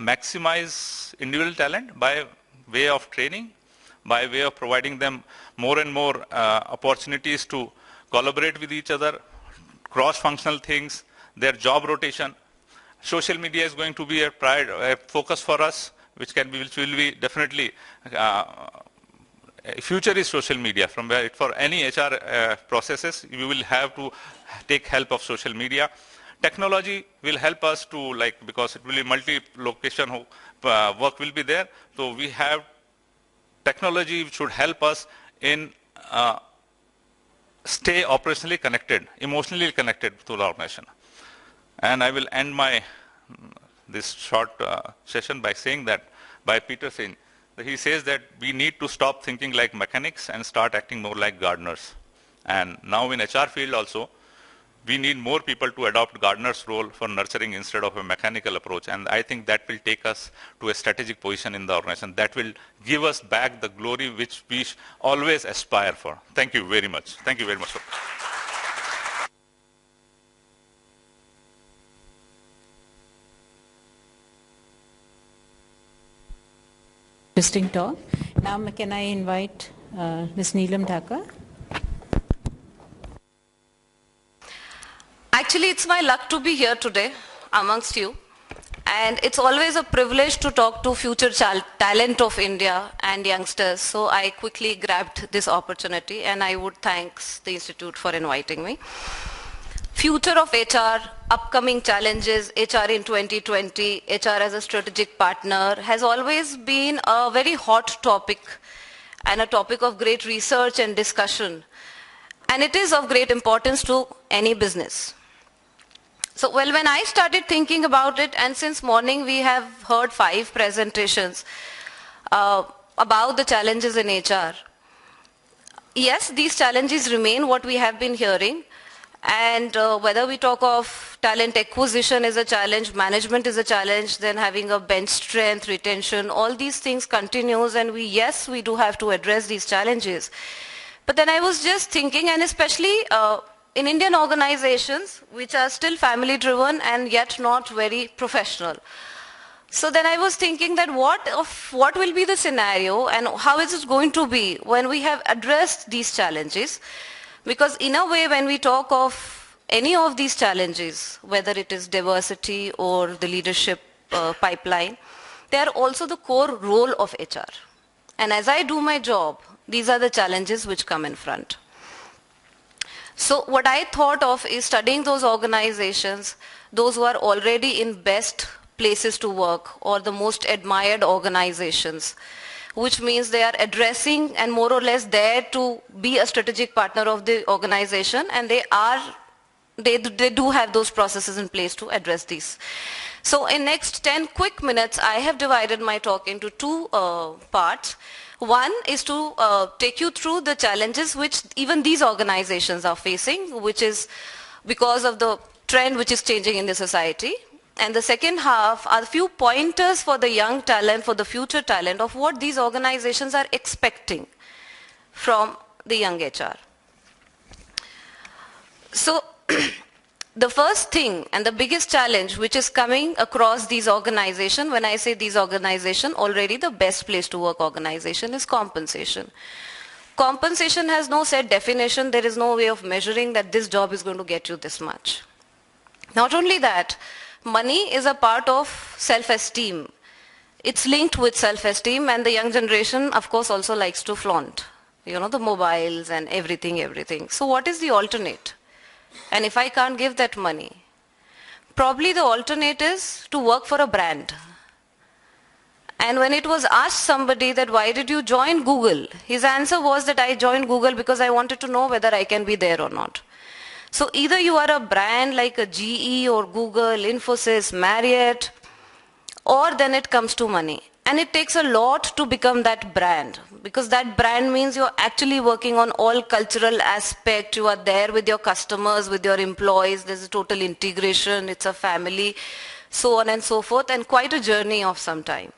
maximize individual talent by way of training, by way of providing them more and more opportunities to collaborate with each other, cross-functional things, their job rotation. Social media is going to be a focus for us, which will be definitely, future is social media. From where for any HR processes, you will have to take help of social media. Technology will help us to, because it will be multi-location work will be there. So we have technology which should help us in stay operationally connected, emotionally connected to the organization. And I will end this short session by saying that, by Peter Singh, he says that we need to stop thinking like mechanics and start acting more like gardeners. And now in HR field also, we need more people to adopt gardener's role for nurturing instead of a mechanical approach. And I think that will take us to a strategic position in the organization. That will give us back the glory which we always aspire for. Thank you very much. Thank you very much. Interesting talk. Now can I invite Ms. Neelam Dhaka? Actually, it's my luck to be here today amongst you. And it's always a privilege to talk to future talent of India and youngsters. So I quickly grabbed this opportunity, and I would thank the Institute for inviting me. Future of HR, upcoming challenges, HR in 2020, HR as a strategic partner has always been a very hot topic and a topic of great research and discussion. And it is of great importance to any business. So, well, when I started thinking about it, and since morning we have heard 5 presentations about the challenges in HR. Yes, these challenges remain what we have been hearing, and whether we talk of talent acquisition is a challenge, management is a challenge, then having a bench strength, retention, all these things continues, and yes, we do have to address these challenges. But then I was just thinking, and especially in Indian organizations which are still family driven and yet not very professional. So then I was thinking that what will be the scenario and how is it going to be when we have addressed these challenges? Because in a way, when we talk of any of these challenges, whether it is diversity or the leadership pipeline, they are also the core role of HR. And as I do my job, these are the challenges which come in front. So what I thought of is studying those organizations, those who are already in best places to work or the most admired organizations, which means they are addressing and more or less there to be a strategic partner of the organization, and they do have those processes in place to address these. So in next 10 quick minutes, I have divided my talk into 2 parts. One is to take you through the challenges which even these organizations are facing, which is because of the trend which is changing in the society. And the second half are a few pointers for the young talent, for the future talent, of what these organizations are expecting from the young HR. So the first thing and the biggest challenge which is coming across these organizations, when I say these organizations, already the best place to work organization, is compensation. Compensation has no set definition. There is no way of measuring that this job is going to get you this much. Not only that, money is a part of self-esteem. It's linked with self-esteem, and the young generation, of course, also likes to flaunt, the mobiles and everything. So what is the alternate? And if I can't give that money, probably the alternate is to work for a brand. And when it was asked somebody that why did you join Google, his answer was that I joined Google because I wanted to know whether I can be there or not. So either you are a brand like a GE or Google, Infosys, Marriott, or then it comes to money. And it takes a lot to become that brand, because that brand means you're actually working on all cultural aspects. You are there with your customers, with your employees. There's a total integration. It's a family, so on and so forth, and quite a journey of some time.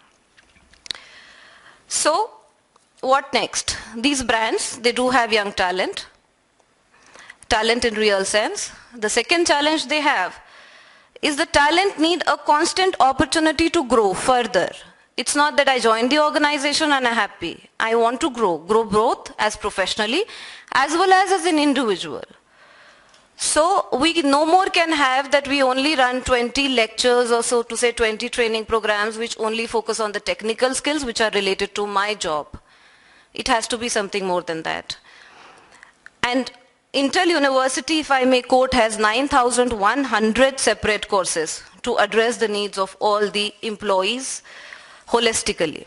So what next? These brands, they do have young talent in real sense. The second challenge they have is the talent need a constant opportunity to grow further. It's not that I joined the organization and I'm happy. I want to grow both as professionally as well as an individual. So we no more can have that we only run 20 lectures or so to say 20 training programs which only focus on the technical skills which are related to my job. It has to be something more than that. And Intel University, if I may quote, has 9,100 separate courses to address the needs of all the employees holistically.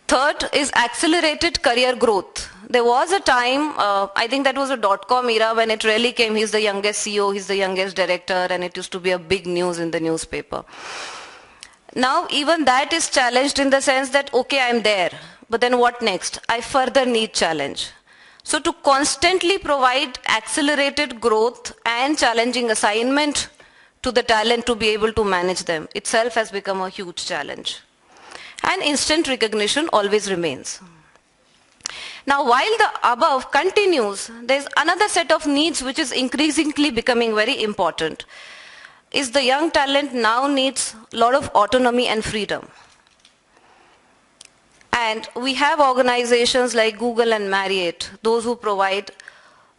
Third is accelerated career growth. There was a time, I think that was a .com era when it really came, he's the youngest CEO, he's the youngest director, and it used to be a big news in the newspaper. Now even that is challenged in the sense that, okay, I'm there, but then what next? I further need challenge. So to constantly provide accelerated growth and challenging assignment to the talent to be able to manage them itself has become a huge challenge. And instant recognition always remains. Now while the above continues, there's another set of needs which is increasingly becoming very important. Is the young talent now needs a lot of autonomy and freedom. And we have organizations like Google and Marriott, those who provide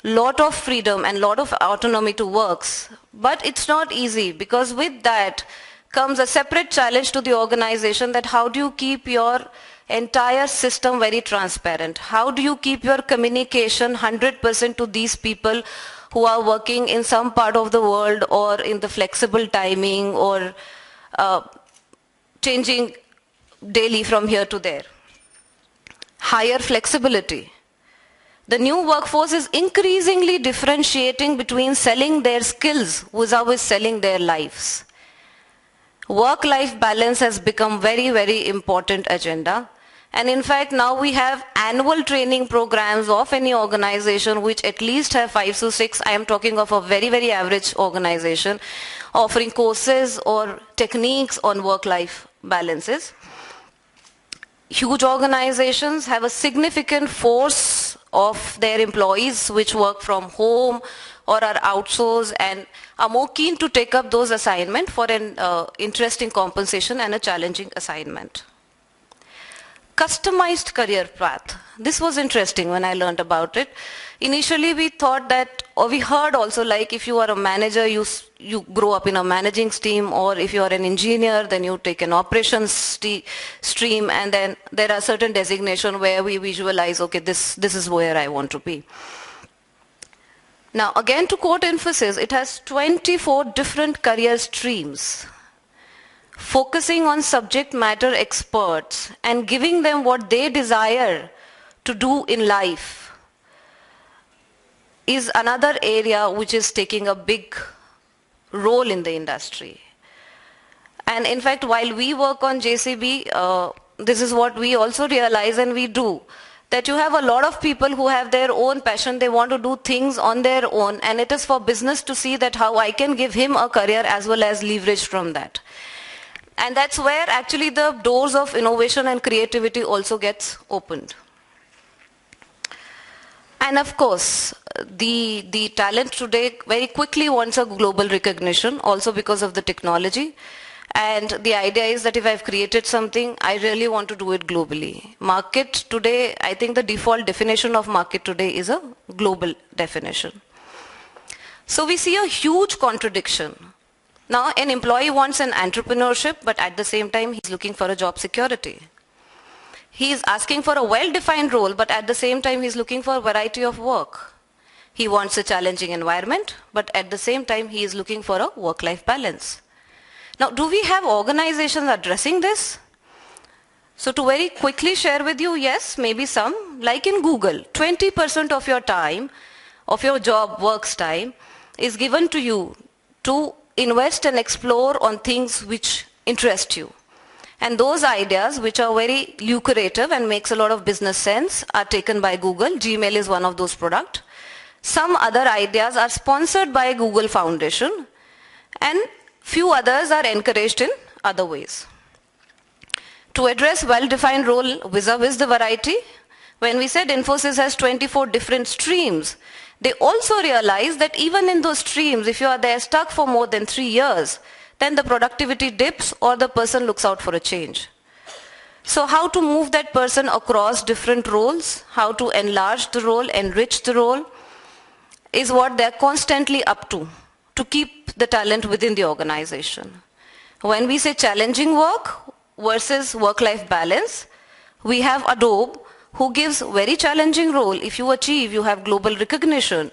lot of freedom and lot of autonomy to works. But it's not easy, because with that comes a separate challenge to the organization, that how do you keep your entire system very transparent? How do you keep your communication 100% to these people who are working in some part of the world or in the flexible timing or changing daily from here to there? Higher flexibility. The new workforce is increasingly differentiating between selling their skills versus selling their lives. Work-life balance has become very, very important agenda. And in fact, now we have annual training programs of any organization which at least have 5 to 6, I am talking of a very, very average organization, offering courses or techniques on work-life balances. Huge organizations have a significant force of their employees which work from home or are outsourced and are more keen to take up those assignments for an interesting compensation and a challenging assignment. Customized career path. This was interesting when I learned about it. Initially we thought that, or we heard also, like if you are a manager, you grow up in a managing stream, or if you are an engineer, then you take an operations stream, and then there are certain designations where we visualize, okay, this is where I want to be. Now again, to quote emphasis, it has 24 different career streams, focusing on subject matter experts and giving them what they desire to do in life is another area which is taking a big role in the industry. And in fact, while we work on JCB, this is what we also realize and we do, that you have a lot of people who have their own passion, they want to do things on their own, and it is for business to see that how I can give him a career as well as leverage from that. And that's where actually the doors of innovation and creativity also gets opened. And of course, the talent today very quickly wants a global recognition, also because of the technology. And the idea is that if I've created something, I really want to do it globally. Market today, I think the default definition of market today is a global definition. So we see a huge contradiction. Now, an employee wants an entrepreneurship, but at the same time, he's looking for a job security. He is asking for a well-defined role, but at the same time, he's looking for a variety of work. He wants a challenging environment, but at the same time, he is looking for a work-life balance. Now, do we have organizations addressing this? So to very quickly share with you, yes, maybe some, like in Google, 20% of your time, of your job work's time, is given to you to invest and explore on things which interest you. And those ideas, which are very lucrative and makes a lot of business sense, are taken by Google. Gmail is one of those products. Some other ideas are sponsored by Google Foundation, and few others are encouraged in other ways. To address well-defined role vis-a-vis the variety, when we said Infosys has 24 different streams, they also realize that even in those streams, if you are there stuck for more than 3 years, then the productivity dips or the person looks out for a change. So how to move that person across different roles, how to enlarge the role, enrich the role, is what they're constantly up to keep the talent within the organization. When we say challenging work versus work-life balance, we have Adobe, who gives very challenging role. If you achieve, you have global recognition,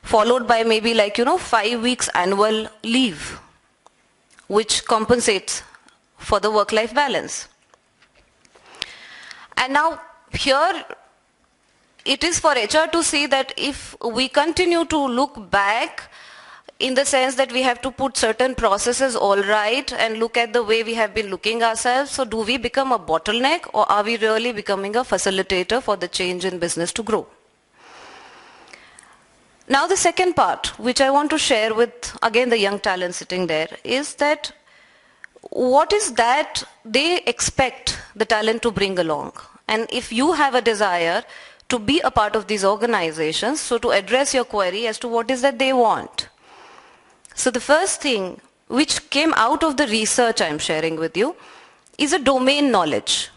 followed by maybe 5 weeks annual leave, which compensates for the work-life balance. And now here, it is for HR to see that if we continue to look back in the sense that we have to put certain processes all right and look at the way we have been looking ourselves, so do we become a bottleneck or are we really becoming a facilitator for the change in business to grow? Now the second part, which I want to share with, again, the young talent sitting there, is that what is that they expect the talent to bring along? And if you have a desire to be a part of these organizations, so to address your query as to what is that they want. So the first thing which came out of the research I'm sharing with you is a domain knowledge.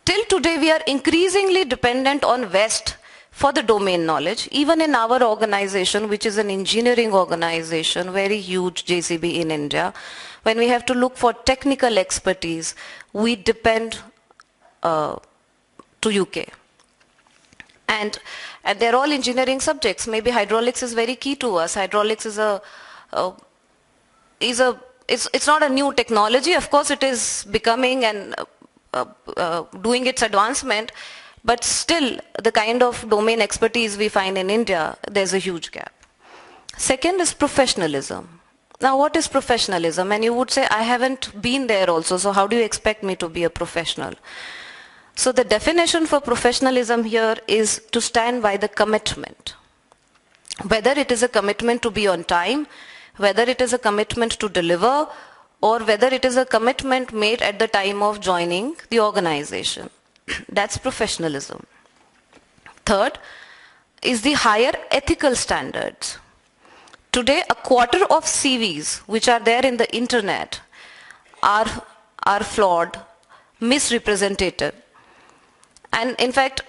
Till today, we are increasingly dependent on West for the domain knowledge. Even in our organization, which is an engineering organization, very huge JCB in India, when we have to look for technical expertise, we depend to UK. And they're all engineering subjects. Maybe hydraulics is very key to us. Hydraulics is it's not a new technology. Of course, it is becoming and doing its advancement. But still, the kind of domain expertise we find in India, there's a huge gap. Second is professionalism. Now, what is professionalism? And you would say, I haven't been there also, so how do you expect me to be a professional? So the definition for professionalism here is to stand by the commitment. Whether it is a commitment to be on time, whether it is a commitment to deliver, or whether it is a commitment made at the time of joining the organization. That's professionalism. Third is the higher ethical standards. Today, a quarter of CVs which are there in the internet are flawed, misrepresentative. And in fact,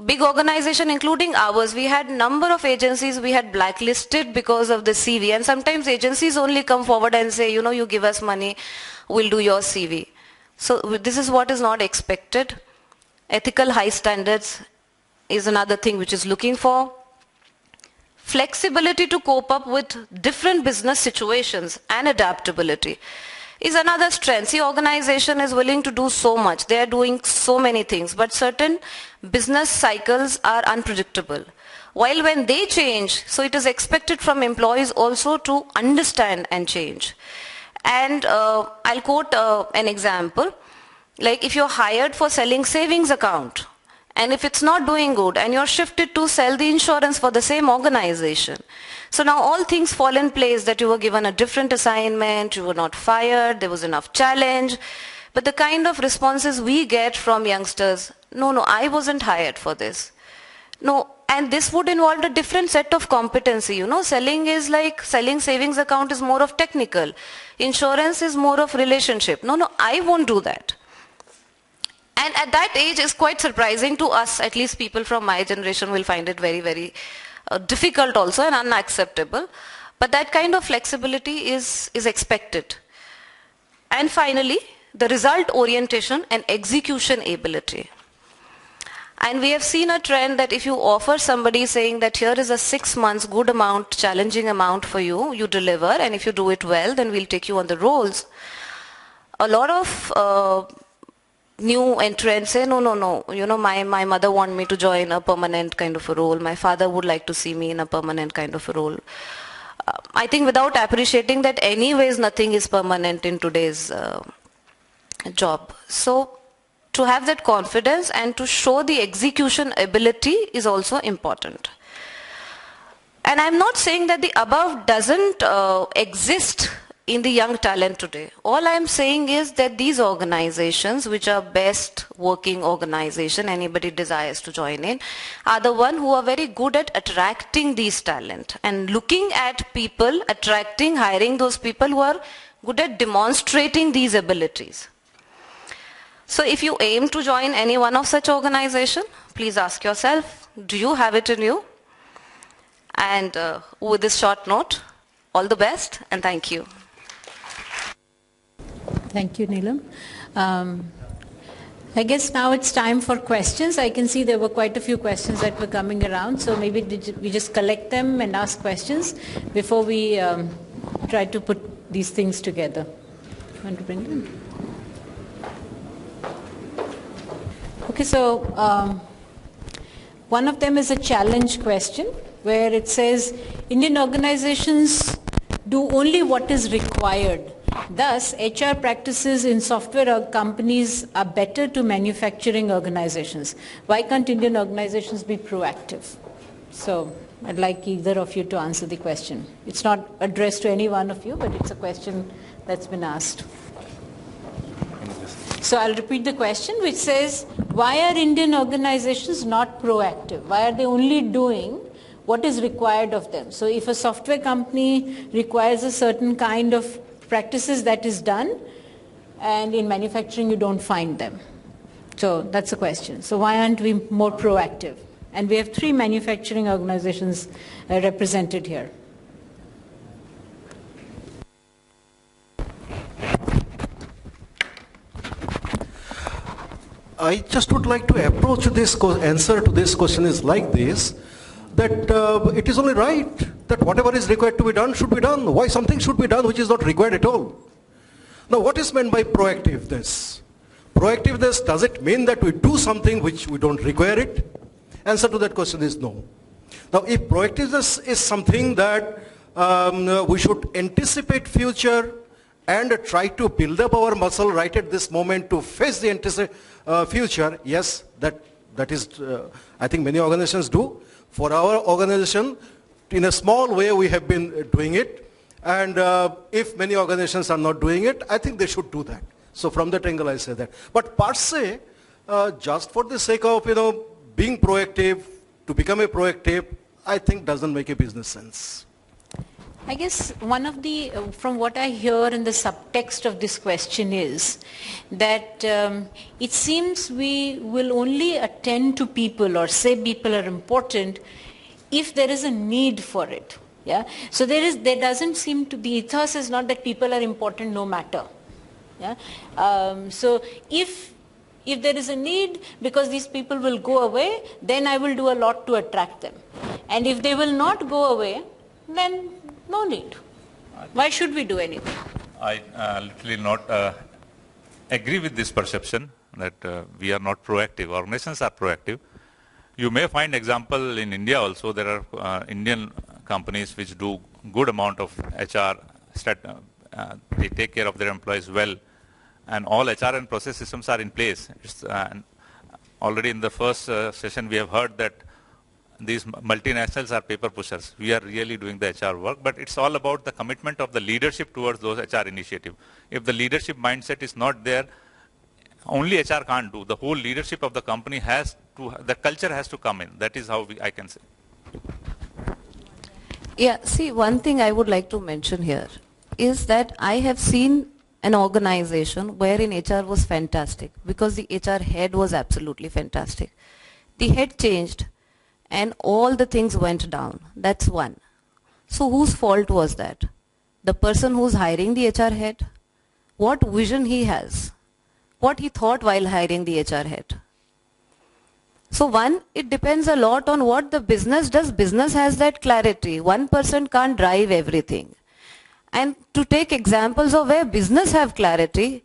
big organization including ours, we had number of agencies we had blacklisted because of the CV, and sometimes agencies only come forward and say, you give us money, we'll do your CV. So this is what is not expected. Ethical high standards is another thing which is looking for. Flexibility to cope up with different business situations and adaptability is another strength. See, organization is willing to do so much. They are doing so many things, but certain business cycles are unpredictable. While when they change, so it is expected from employees also to understand and change. And I'll quote an example. Like if you're hired for selling savings account, and if it's not doing good, and you're shifted to sell the insurance for the same organization. So now all things fall in place, that you were given a different assignment, you were not fired, there was enough challenge. But the kind of responses we get from youngsters, no, I wasn't hired for this. No, and this would involve a different set of competency. Selling is like, selling savings account is more of technical. Insurance is more of relationship. No, I won't do that. And at that age is quite surprising to us, at least people from my generation will find it very, very difficult also and unacceptable. But that kind of flexibility is expected. And finally, the result orientation and execution ability. And we have seen a trend that if you offer somebody saying that here is a 6 months good amount, challenging amount for you, you deliver, and if you do it well, then we'll take you on the rolls. A lot of new entrants say, no, my mother wants me to join a permanent kind of a role. My father would like to see me in a permanent kind of a role. I think without appreciating that anyways nothing is permanent in today's job. So to have that confidence and to show the execution ability is also important. And I'm not saying that the above doesn't exist in the young talent today. All I'm saying is that these organizations, which are best working organization, anybody desires to join in, are the one who are very good at attracting these talent and looking at people, attracting, hiring those people who are good at demonstrating these abilities. So if you aim to join any one of such organization, please ask yourself, do you have it in you? And with this short note, all the best and thank you. Thank you, Neelam. I guess now it's time for questions. I can see there were quite a few questions that were coming around, so maybe we just collect them and ask questions before we try to put these things together. You want to bring them? Okay, so one of them is a challenge question where it says, Indian organizations do only what is required. Thus, HR practices in software companies are better to manufacturing organizations. Why can't Indian organizations be proactive? So I'd like either of you to answer the question. It's not addressed to any one of you, but it's a question that's been asked. So I'll repeat the question, which says, why are Indian organizations not proactive? Why are they only doing what is required of them? So if a software company requires a certain kind of practices, that is done, and in manufacturing you don't find them. So that's the question. So why aren't we more proactive? And we have 3 manufacturing organizations represented here. I just would like to approach this answer to this question is like this, that it is only right that whatever is required to be done should be done. Why something should be done which is not required at all? Now what is meant by proactiveness? Proactiveness, does it mean that we do something which we don't require it? Answer to that question is no. Now, if proactiveness is something that we should anticipate future and try to build up our muscle right at this moment to face the future, yes, that is, I think many organizations do. For our organization, in a small way, we have been doing it. And if many organizations are not doing it, I think they should do that. So from that angle, I say that. But per se, just for the sake of, being proactive, to become a proactive, I think doesn't make a business sense. I guess one of the, from what I hear in the subtext of this question is that it seems we will only attend to people or say people are important if there is a need for it. Yeah? So there doesn't seem to be, ethos is not that people are important no matter. Yeah? So if there is a need because these people will go away, then I will do a lot to attract them. And if they will not go away, then no need. Why should we do anything? I literally not agree with this perception that we are not proactive. Organizations are proactive. You may find example in India also. There are Indian companies which do good amount of HR. They take care of their employees well, and all HR and process systems are in place. Already in the first session we have heard that these multinationals are paper pushers. We are really doing the HR work, but it's all about the commitment of the leadership towards those HR initiatives. If the leadership mindset is not there, only HR can't do. The whole leadership of the company has to, the culture has to come in. That is how I can say. Yeah, see, one thing I would like to mention here is that I have seen an organization wherein HR was fantastic because the HR head was absolutely fantastic. The head changed and all the things went down. That's one. So whose fault was that? The person who's hiring the HR head? What vision he has? What he thought while hiring the HR head? So one, it depends a lot on what the business does. Business has that clarity. One person can't drive everything. And to take examples of where business have clarity,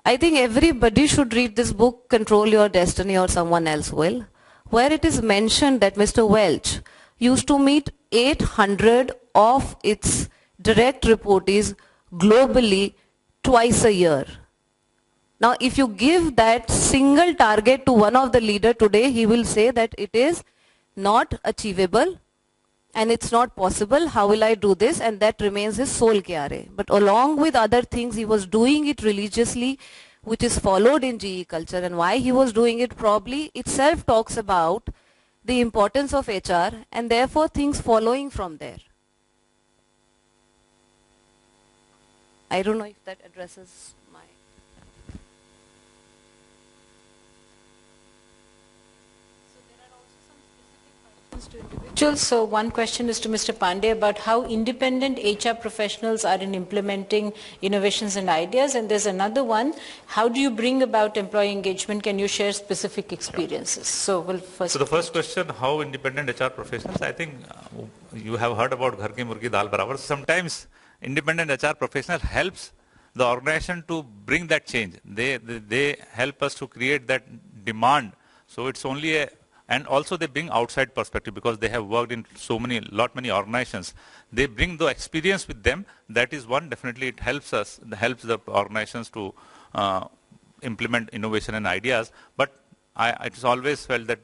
I think everybody should read this book, Control Your Destiny, or someone else will, where it is mentioned that Mr. Welch used to meet 800 of its direct reportees globally twice a year. Now, if you give that single target to one of the leader today, he will say that it is not achievable and it's not possible. How will I do this? And that remains his sole kyare. But along with other things, he was doing it religiously, which is followed in GE culture. And why he was doing it probably itself talks about the importance of HR and therefore things following from there. I don't know if that addresses my... So one question is to Mr. Pandey about how independent HR professionals are in implementing innovations and ideas, and there's another one, how do you bring about employee engagement? Can you share specific experiences? So we'll first... So the first question, how independent HR professionals, I think you have heard about Ghar Ki Murgi Dal Barabar. Sometimes independent HR professional helps the organization to bring that change. They help us to create that demand. So it's only a... And also they bring outside perspective because they have worked in many organizations. They bring the experience with them. That is one, definitely it helps us, helps the organizations to implement innovation and ideas. But it is always felt that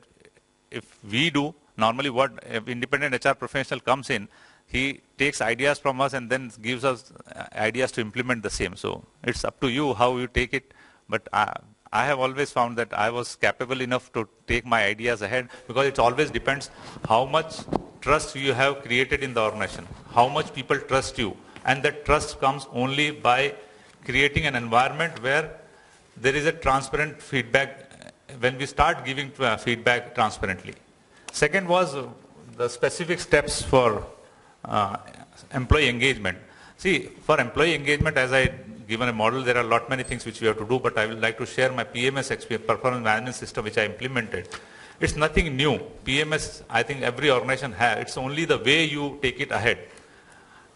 if we do, normally what independent HR professional comes in, he takes ideas from us and then gives us ideas to implement the same. So it's up to you how you take it. But I have always found that I was capable enough to take my ideas ahead because it always depends how much trust you have created in the organization, how much people trust you. And that trust comes only by creating an environment where there is a transparent feedback, when we start giving feedback transparently. Second was the specific steps for employee engagement. See, for employee engagement, as I given a model, there are many things which we have to do, but I would like to share my PMS experience, performance management system, which I implemented. It's nothing new. PMS, I think every organization has. It's only the way you take it ahead.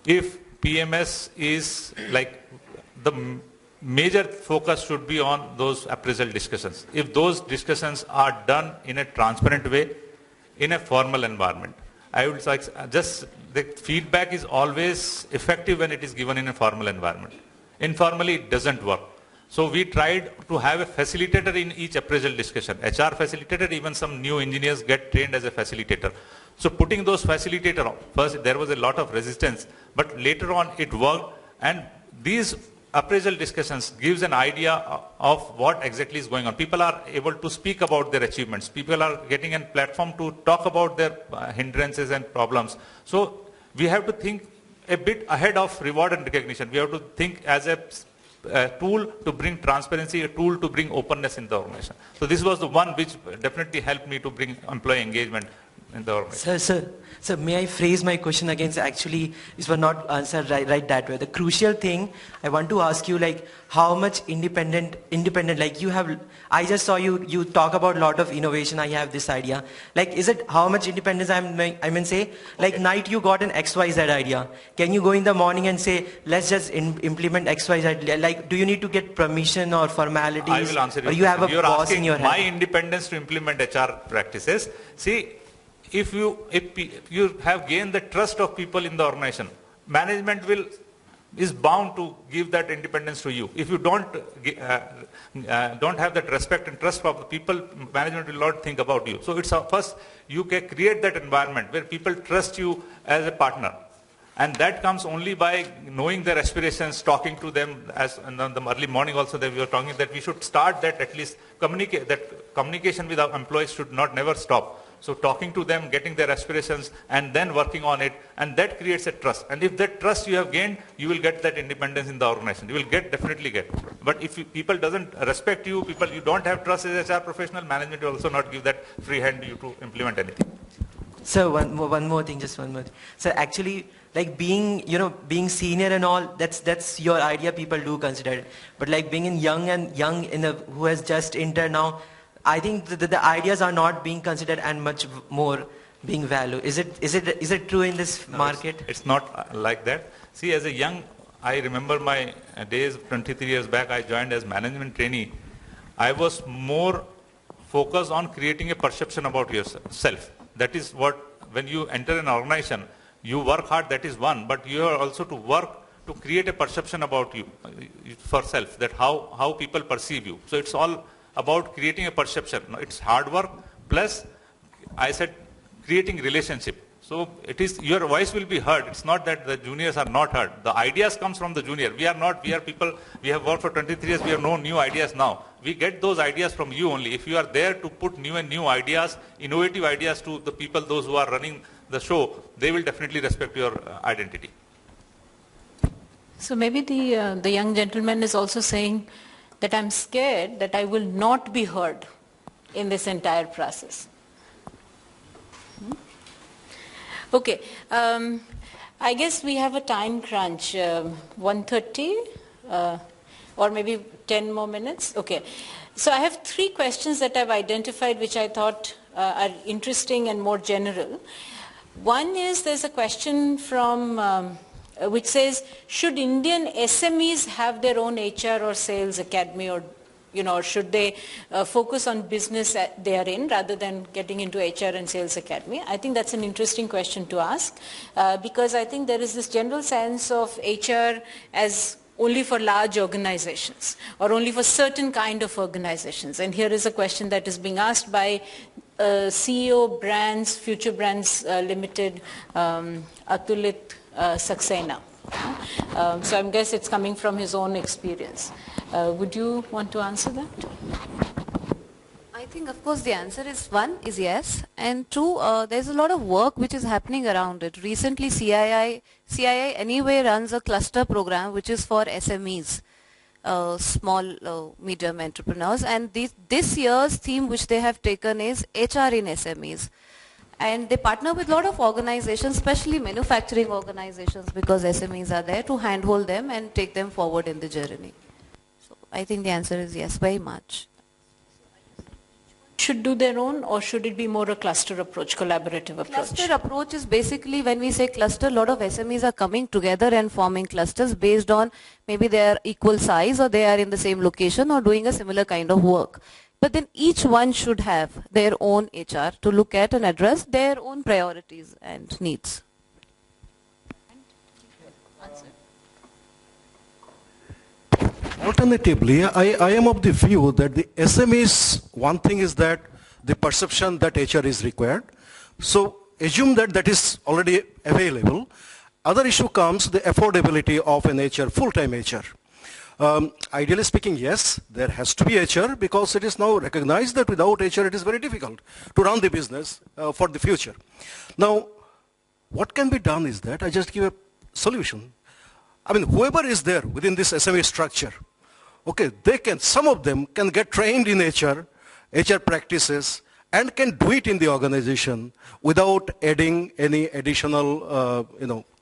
If PMS is like major focus should be on those appraisal discussions. If those discussions are done in a transparent way, in a formal environment, I would like just the feedback is always effective when it is given in a formal environment. Informally, it doesn't work. So we tried to have a facilitator in each appraisal discussion. HR facilitator, even some new engineers get trained as a facilitator. So putting those facilitator, first there was a lot of resistance, but later on it worked, and these appraisal discussions gives an idea of what exactly is going on. People are able to speak about their achievements. People are getting a platform to talk about their hindrances and problems. So we have to think a bit ahead of reward and recognition. We have to think as a tool to bring transparency, a tool to bring openness in the organization. So this was the one which definitely helped me to bring employee engagement in the organization. Sir, may I phrase my question again? So actually, this was not answered right that way. The crucial thing I want to ask you, like, how much independent, like you have, I just saw you talk about a lot of innovation. I have this idea. Like, is it how much independence I mean say, like okay. Night you got an XYZ idea. Can you go in the morning and say, let's just implement XYZ? Like, do you need to get permission or formalities? I will answer you. Or you have a You're boss in your hand? My independence to implement HR practices. See, if you have gained the trust of people in the organization, management is bound to give that independence to you. If you don't have that respect and trust for the people, management will not think about you. So it's first you can create that environment where people trust you as a partner. And that comes only by knowing their aspirations, talking to them. As in the early morning also that we were talking that we should start that at least communication with our employees should never stop. So talking to them, getting their aspirations, and then working on it, and that creates a trust. And if that trust you have gained, you will get that independence in the organization. You will definitely get. But if people doesn't respect you, you don't have trust as HR professional, management will also not give that free hand to you to implement anything. So one more thing. So actually, like being senior and all, that's your idea. People do consider it. But like being young who has just entered now, I think the ideas are not being considered and much more being valued. Is it true in this market? It's not like that. See, as a young, I remember my days 23 years back, I joined as management trainee. I was more focused on creating a perception about yourself. That is what, when you enter an organization, you work hard, that is one, but you are also to work to create a perception about you, for self, that how people perceive you. So it's all about creating a perception. It's hard work, plus I said creating relationship. So it is, your voice will be heard. It's not that the juniors are not heard. The ideas comes from the junior. We are people, we have worked for 23 years, we have no new ideas now. We get those ideas from you only. If you are there to put new ideas, innovative ideas to the people, those who are running the show, they will definitely respect your identity. So maybe the young gentleman is also saying that I'm scared that I will not be heard in this entire process. Okay, I guess we have a time crunch, 1:30 or maybe 10 more minutes. Okay, so I have 3 questions that I've identified which I thought are interesting and more general. One is, there's a question from which says, should Indian SMEs have their own HR or sales academy, or should they focus on business they are in rather than getting into HR and sales academy? I think that's an interesting question to ask because I think there is this general sense of HR as only for large organizations or only for certain kind of organizations. And here is a question that is being asked by CEO Brands, Future Brands Limited, Atulit Saxena. So I guess it's coming from his own experience. Would you want to answer that? I think, of course, the answer is one is yes, and two, there's a lot of work which is happening around it. Recently, CII anyway runs a cluster program which is for SMEs, small medium entrepreneurs, and this year's theme which they have taken is HR in SMEs. And they partner with a lot of organizations, especially manufacturing organizations, because SMEs are there to handhold them and take them forward in the journey. So I think the answer is yes, very much. should do their own, or should it be more a cluster approach, collaborative approach? Cluster approach is basically, when we say cluster, a lot of SMEs are coming together and forming clusters based on maybe they are equal size or they are in the same location or doing a similar kind of work. But then each one should have their own HR to look at and address their own priorities and needs. Alternatively, I am of the view that the SMEs, one thing is that the perception that HR is required. So assume that that is already available. Other issue comes the affordability of an HR, full-time HR. Ideally speaking, yes, there has to be HR because it is now recognized that without HR it is very difficult to run the business for the future. Now, what can be done is that I just give a solution. I mean, whoever is there within this SME structure, okay, some of them can get trained in HR practices, and can do it in the organization without adding any additional,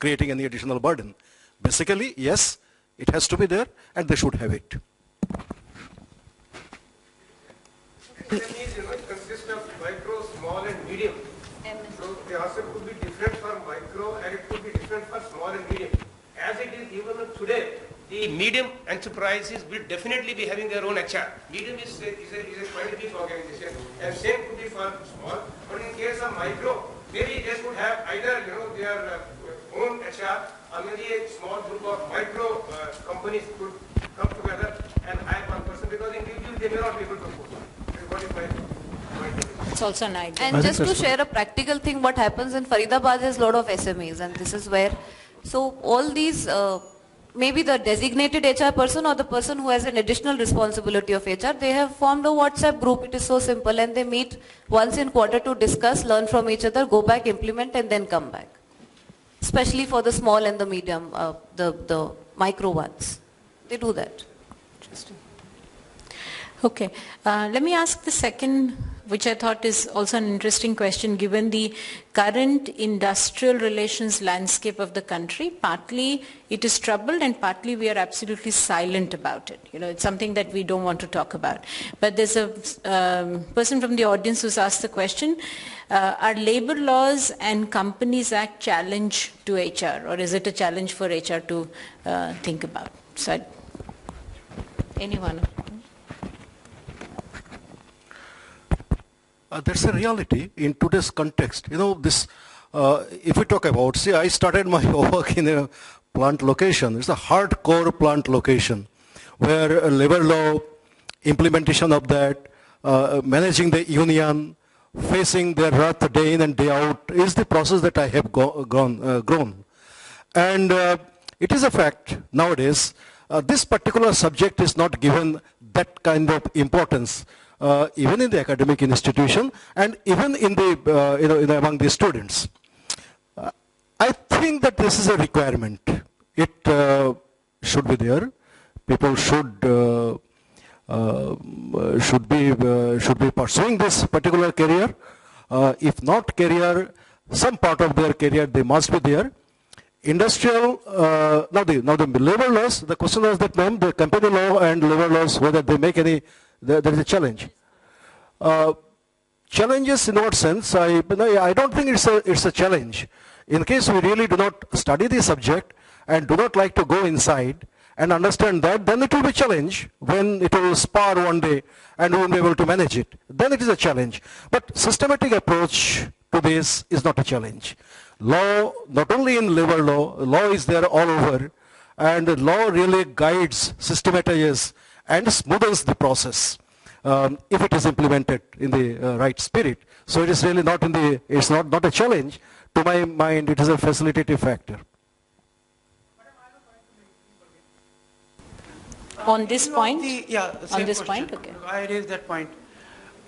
creating any additional burden. Basically, yes, it has to be there, and they should have it. SMEs, it consists of micro, small, and medium. So the answer could be different for micro, and it could be different for small and medium. As it is even today, the medium enterprises will definitely be having their own HR. Medium is a quite big organization, and same could be for small. But in case of micro, maybe they should have either their own HR, or maybe a small group of micro companies could come together and hire one person, because individually they may not be able to afford. What is my point? It's also an idea. And just to share a practical thing, what happens in Faridabad is a lot of SMEs, and this is where, so all these, maybe the designated HR person or the person who has an additional responsibility of HR, they have formed a WhatsApp group. It is so simple, and they meet once in quarter to discuss, learn from each other, go back, implement, and then come back. Especially for the small and the medium, the micro ones. They do that. Interesting. Okay, let me ask the second, which I thought is also an interesting question, given the current industrial relations landscape of the country. Partly it is troubled, and partly we are absolutely silent about it. It's something that we don't want to talk about. But there's a person from the audience who's asked the question, are labor laws and Companies Act challenge to HR, or is it a challenge for HR to think about? So, anyone? That's a reality in today's context. This, if we talk about, see, I started my work in a plant location. It's a hardcore plant location where labor law, implementation of that, managing the union, facing their wrath day in and day out is the process that I have grown. And it is a fact nowadays, this particular subject is not given that kind of importance. Even in the academic institution and even in the among the students. I think that this is a requirement. It should be there. People should be pursuing this particular career. If not career, some part of their career they must be there. Industrial, now the labor laws, the question was that, ma'am, the company law and labor laws, whether they make any, there is a challenge. Challenges in what sense? I don't think it's a challenge. In case we really do not study the subject and do not like to go inside and understand that, then it will be a challenge when it will spar one day and we will be able to manage it. Then it is a challenge. But systematic approach to this is not a challenge. Law, not only in labor law, law is there all over, and the law really guides, systematizes, and smoothens the process if it is implemented in the right spirit. So it is really not it's not a challenge. To my mind, it is a facilitative factor. On this point? On this point, okay. I raised that point.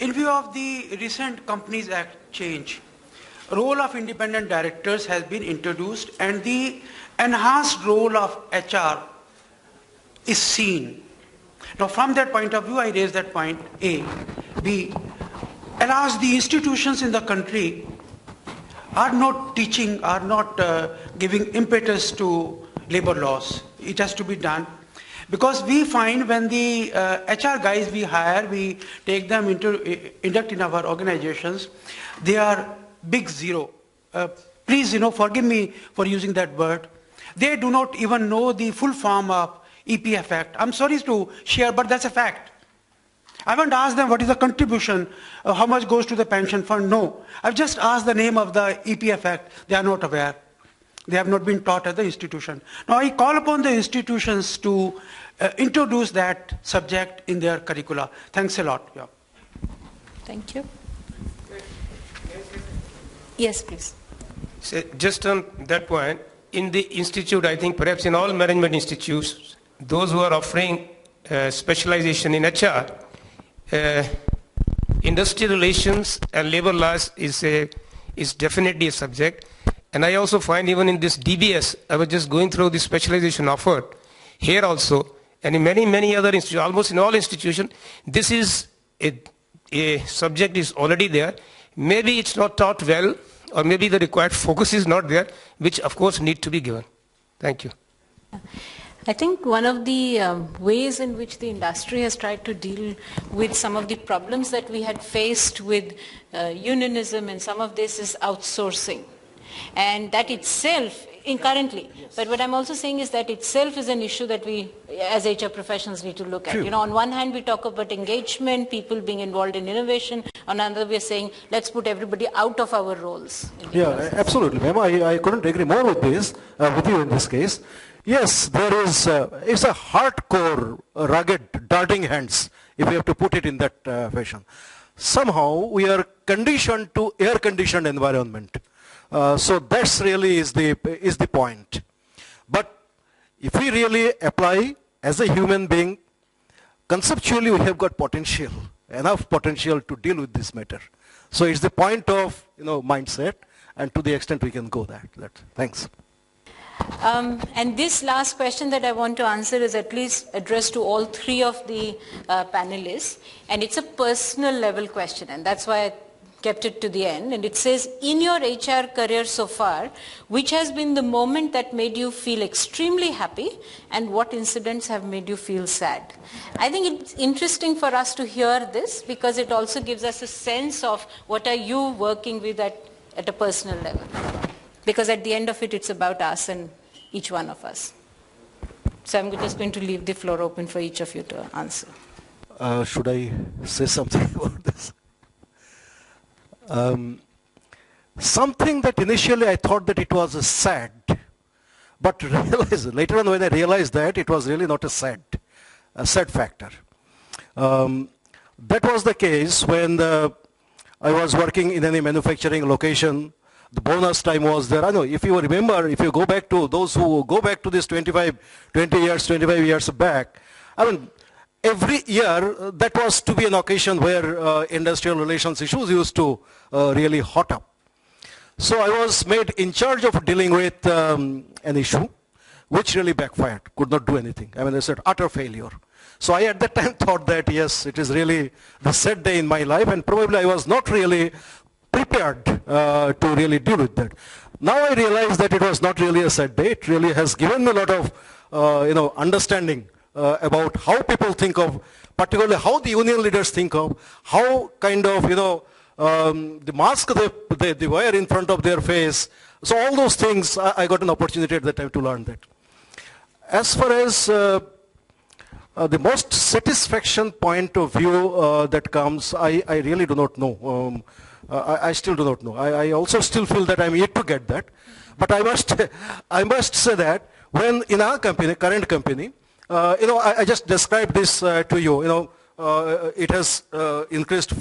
In view of the recent Companies Act change, role of independent directors has been introduced, and the enhanced role of HR is seen. Now, from that point of view, I raise that point, A. B, alas, the institutions in the country are not teaching, are not giving impetus to labor laws. It has to be done. Because we find when the HR guys we hire, we take them induct in our organizations, they are big zero. Please, forgive me for using that word. They do not even know the full form of EPF Act. I'm sorry to share, but that's a fact. I haven't asked them what is the contribution, how much goes to the pension fund. No. I've just asked the name of the EPF Act. They are not aware. They have not been taught at the institution. Now I call upon the institutions to introduce that subject in their curricula. Thanks a lot. Yeah. Thank you. Yes, please. So just on that point, in the institute, I think perhaps in all management institutes, those who are offering specialization in HR, industrial relations and labor laws is definitely a subject. And I also find even in this DBS, I was just going through the specialization offered here also, and in many, many other institutions, almost in all institutions, this is a subject is already there. Maybe it's not taught well, or maybe the required focus is not there, which of course need to be given. Thank you. I think one of the ways in which the industry has tried to deal with some of the problems that we had faced with unionism and some of this is outsourcing. And that itself, currently, but what I'm also saying is that itself is an issue that we as HR professionals need to look at. On one hand we talk about engagement, people being involved in innovation. On another we're saying let's put everybody out of our roles. Yeah, absolutely, ma'am. I couldn't agree more with this, with you in this case. Yes, there is, it's a hardcore, rugged, darting hands, if we have to put it in that fashion. Somehow we are conditioned to air-conditioned environment. So that's really is the point. But if we really apply as a human being, conceptually we have got potential, enough potential to deal with this matter. So it's the point of mindset, and to the extent we can go that. Thanks. And this last question that I want to answer is at least addressed to all three of the panelists, and it's a personal level question, and that's why I kept it to the end. And it says, in your HR career so far, which has been the moment that made you feel extremely happy, and what incidents have made you feel sad? I think it's interesting for us to hear this because it also gives us a sense of what are you working with at a personal level. Because at the end of it, it's about us and each one of us. So I'm just going to leave the floor open for each of you to answer. Should I say something about this? Something that initially I thought that it was sad, but later on when I realized that it was really not a sad factor. That was the case when I was working in any manufacturing location. The bonus time was there. I know if you remember, if you go back to those who go back to this 25 years back, I mean, every year that was to be an occasion where industrial relations issues used to really hot up. So I was made in charge of dealing with an issue which really backfired, could not do anything. I mean, I said utter failure. So I at that time thought that yes, it is really the sad day in my life, and probably I was not really prepared to really deal with that. Now I realize that it was not really a sad day. It really has given me a lot of understanding about how people think of, particularly how the union leaders think of, how kind of the mask they wear in front of their face. So all those things I got an opportunity at that time to learn that. As far as the most satisfaction point of view that comes, I really do not know. I still do not know. I also still feel that I'm yet to get that. But I must say that when in our company, current company, I just described this to you. It has increased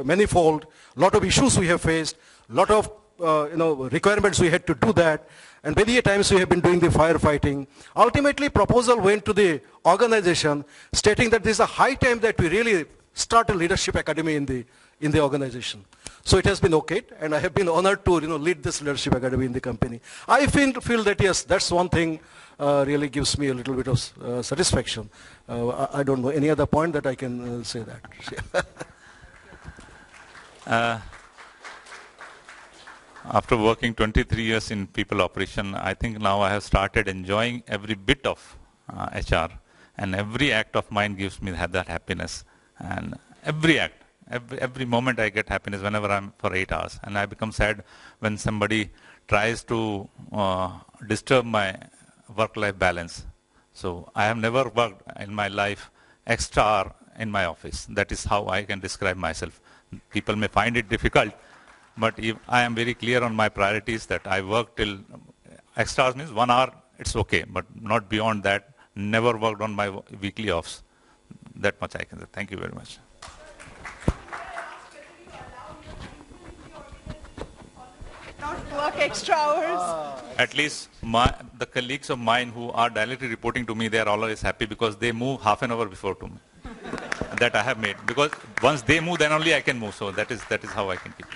manifold. Lot of issues we have faced. Lot of requirements we had to do that. And many times we have been doing the firefighting. Ultimately, proposal went to the organization stating that this is a high time that we really start a leadership academy in the organization. So it has been okay, and I have been honored to lead this leadership academy in the company. I feel that yes, that's one thing really gives me a little bit of satisfaction. I don't know any other point that I can say that. After working 23 years in people operation, I think now I have started enjoying every bit of HR, And every act of mine gives me that happiness. And every act, every moment I get happiness whenever I'm for 8 hours. And I become sad when somebody tries to disturb my work-life balance. So I have never worked in my life extra hour in my office. That is how I can describe myself. People may find it difficult, but if I am very clear on my priorities that I work till extra hours means 1 hour, it's okay, but not beyond that. Never worked on my weekly offs. That much I can say. Thank you very much. Not work extra hours. At least the colleagues of mine who are directly reporting to me, they are always happy because they move half an hour before to me. That I have made. Because once they move, then only I can move. So that is how I can keep it.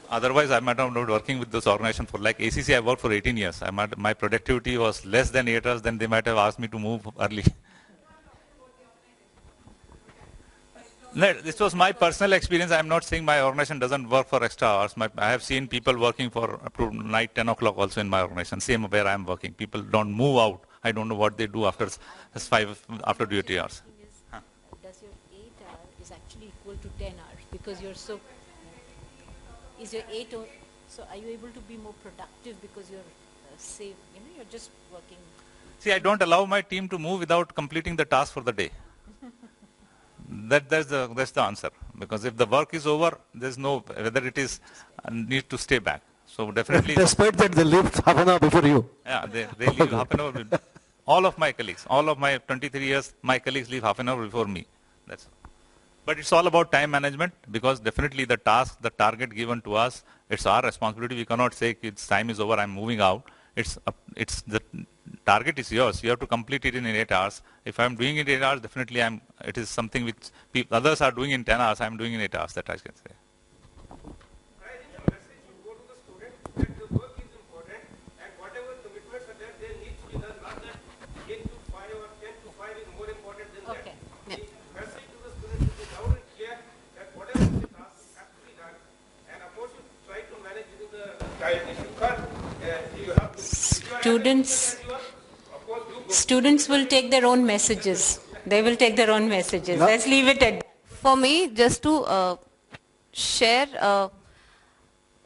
Otherwise, I might have not working with this organization for like ACC. I worked for 18 years. My productivity was less than 8 hours. Then they might have asked me to move early. No, this was my personal experience. I am not saying my organization doesn't work for extra hours. I have seen people working for up to night 10 o'clock also in my organization. Same where I am working. People don't move out. I don't know what they do after duty hours. Does your 8 hours is actually equal to 10 hours because you're so. Is your 8 or so? Are you able to be more productive because you're safe? You're just working. See, I don't allow my team to move without completing the task for the day. That's the answer. Because if the work is over, there's no whether it is need to stay back. So definitely. Despite that, they leave half an hour before you. Yeah, they leave half an hour. All of my colleagues, all of my 23 years, my colleagues leave half an hour before me. But it's all about time management because definitely the task, the target given to us, it's our responsibility. We cannot say it's time is over, I'm moving out. It's the target is yours. You have to complete it in 8 hours. If I'm doing it in 8 hours, definitely it is something which others are doing in 10 hours. I'm doing in 8 hours. That I can say. I think the message you go to the students that the work is important and whatever commitments are there, they need to be done. Not that 8 to 5 or 10 to 5 is more important than that. The message to the students is be loud and clear that whatever the task has to be done, and of course you try to manage within the time. If you can't, you have to. Students will take their own messages. They will take their own messages. No. Let's leave it at that. For me, just to share,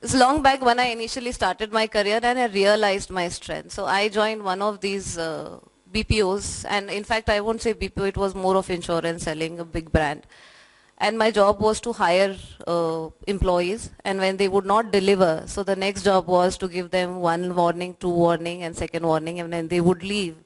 it's long back when I initially started my career and I realized my strength. So I joined one of these BPOs, and in fact I won't say BPO, it was more of insurance selling, a big brand. And my job was to hire employees, and when they would not deliver, so the next job was to give them 1 warning, 2 warning, and 2nd warning, and then they would leave.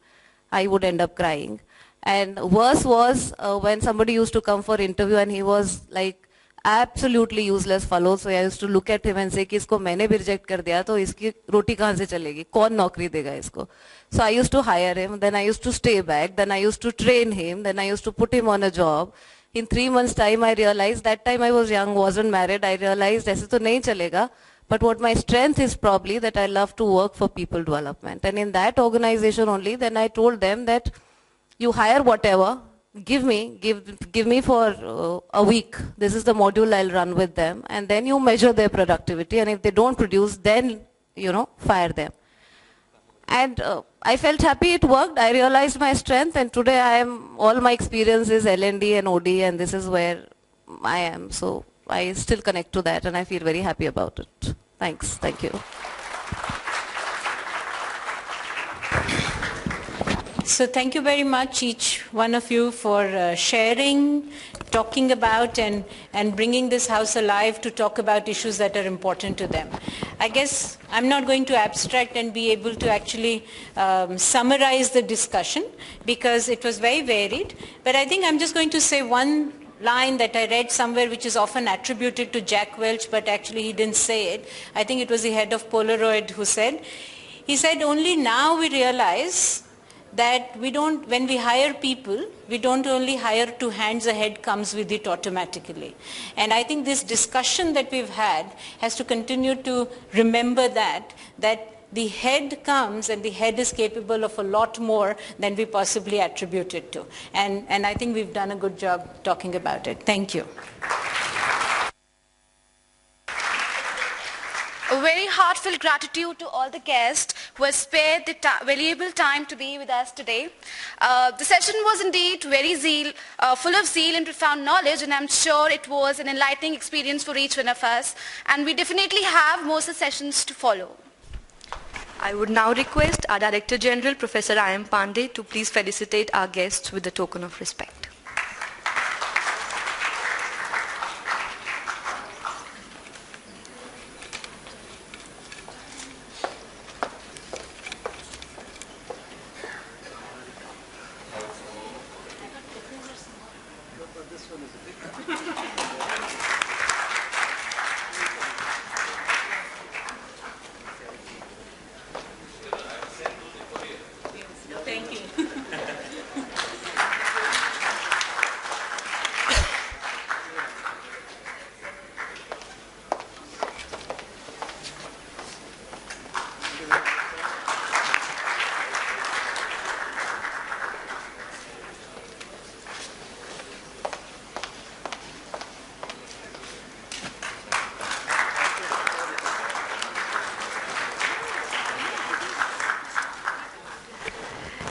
I would end up crying. And worse was when somebody used to come for interview and he was like absolutely useless fellow. So I used to look at him and say कि इसको मैंने भी reject कर दिया तो इसकी रोटी कहाँ से चलेगी? कौन नौकरी देगा इसको? So I used to hire him, then I used to stay back, then I used to train him, then I used to put him on a job. In 3 months time I realized, that time I was young, wasn't married, I realized ऐसे तो नहीं चलेगा. But what my strength is probably that I love to work for people development. And in that organization only, then I told them that you hire whatever, give me for a week. This is the module I'll run with them. And then you measure their productivity. And if they don't produce, then, fire them. And I felt happy it worked. I realized my strength. And today all my experience is L&D and OD. And this is where I am. So I still connect to that and I feel very happy about it. Thanks. Thank you. So thank you very much, each one of you, for sharing, talking about and bringing this house alive to talk about issues that are important to them. I guess I'm not going to abstract and be able to actually summarize the discussion because it was very varied. But I think I'm just going to say one line that I read somewhere which is often attributed to Jack Welch, but actually he didn't say it. I think it was the head of Polaroid who said, he said, only now we realize that when we hire people, we don't only hire 2 hands, a head comes with it automatically. And I think this discussion that we've had has to continue to remember that the head comes and the head is capable of a lot more than we possibly attribute it to. And I think we've done a good job talking about it. Thank you. very heartfelt gratitude to all the guests who have spared the valuable time to be with us today. The session was indeed very full of zeal and profound knowledge, and I'm sure it was an enlightening experience for each one of us, and we definitely have more sessions to follow. I would now request our Director General, Professor I.M. Pandey, to please felicitate our guests with a token of respect.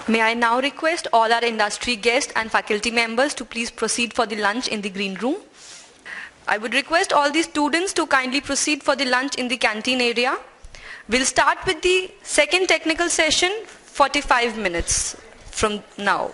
May I now request all our industry guests and faculty members to please proceed for the lunch in the green room. I would request all the students to kindly proceed for the lunch in the canteen area. We'll start with the second technical session 45 minutes from now.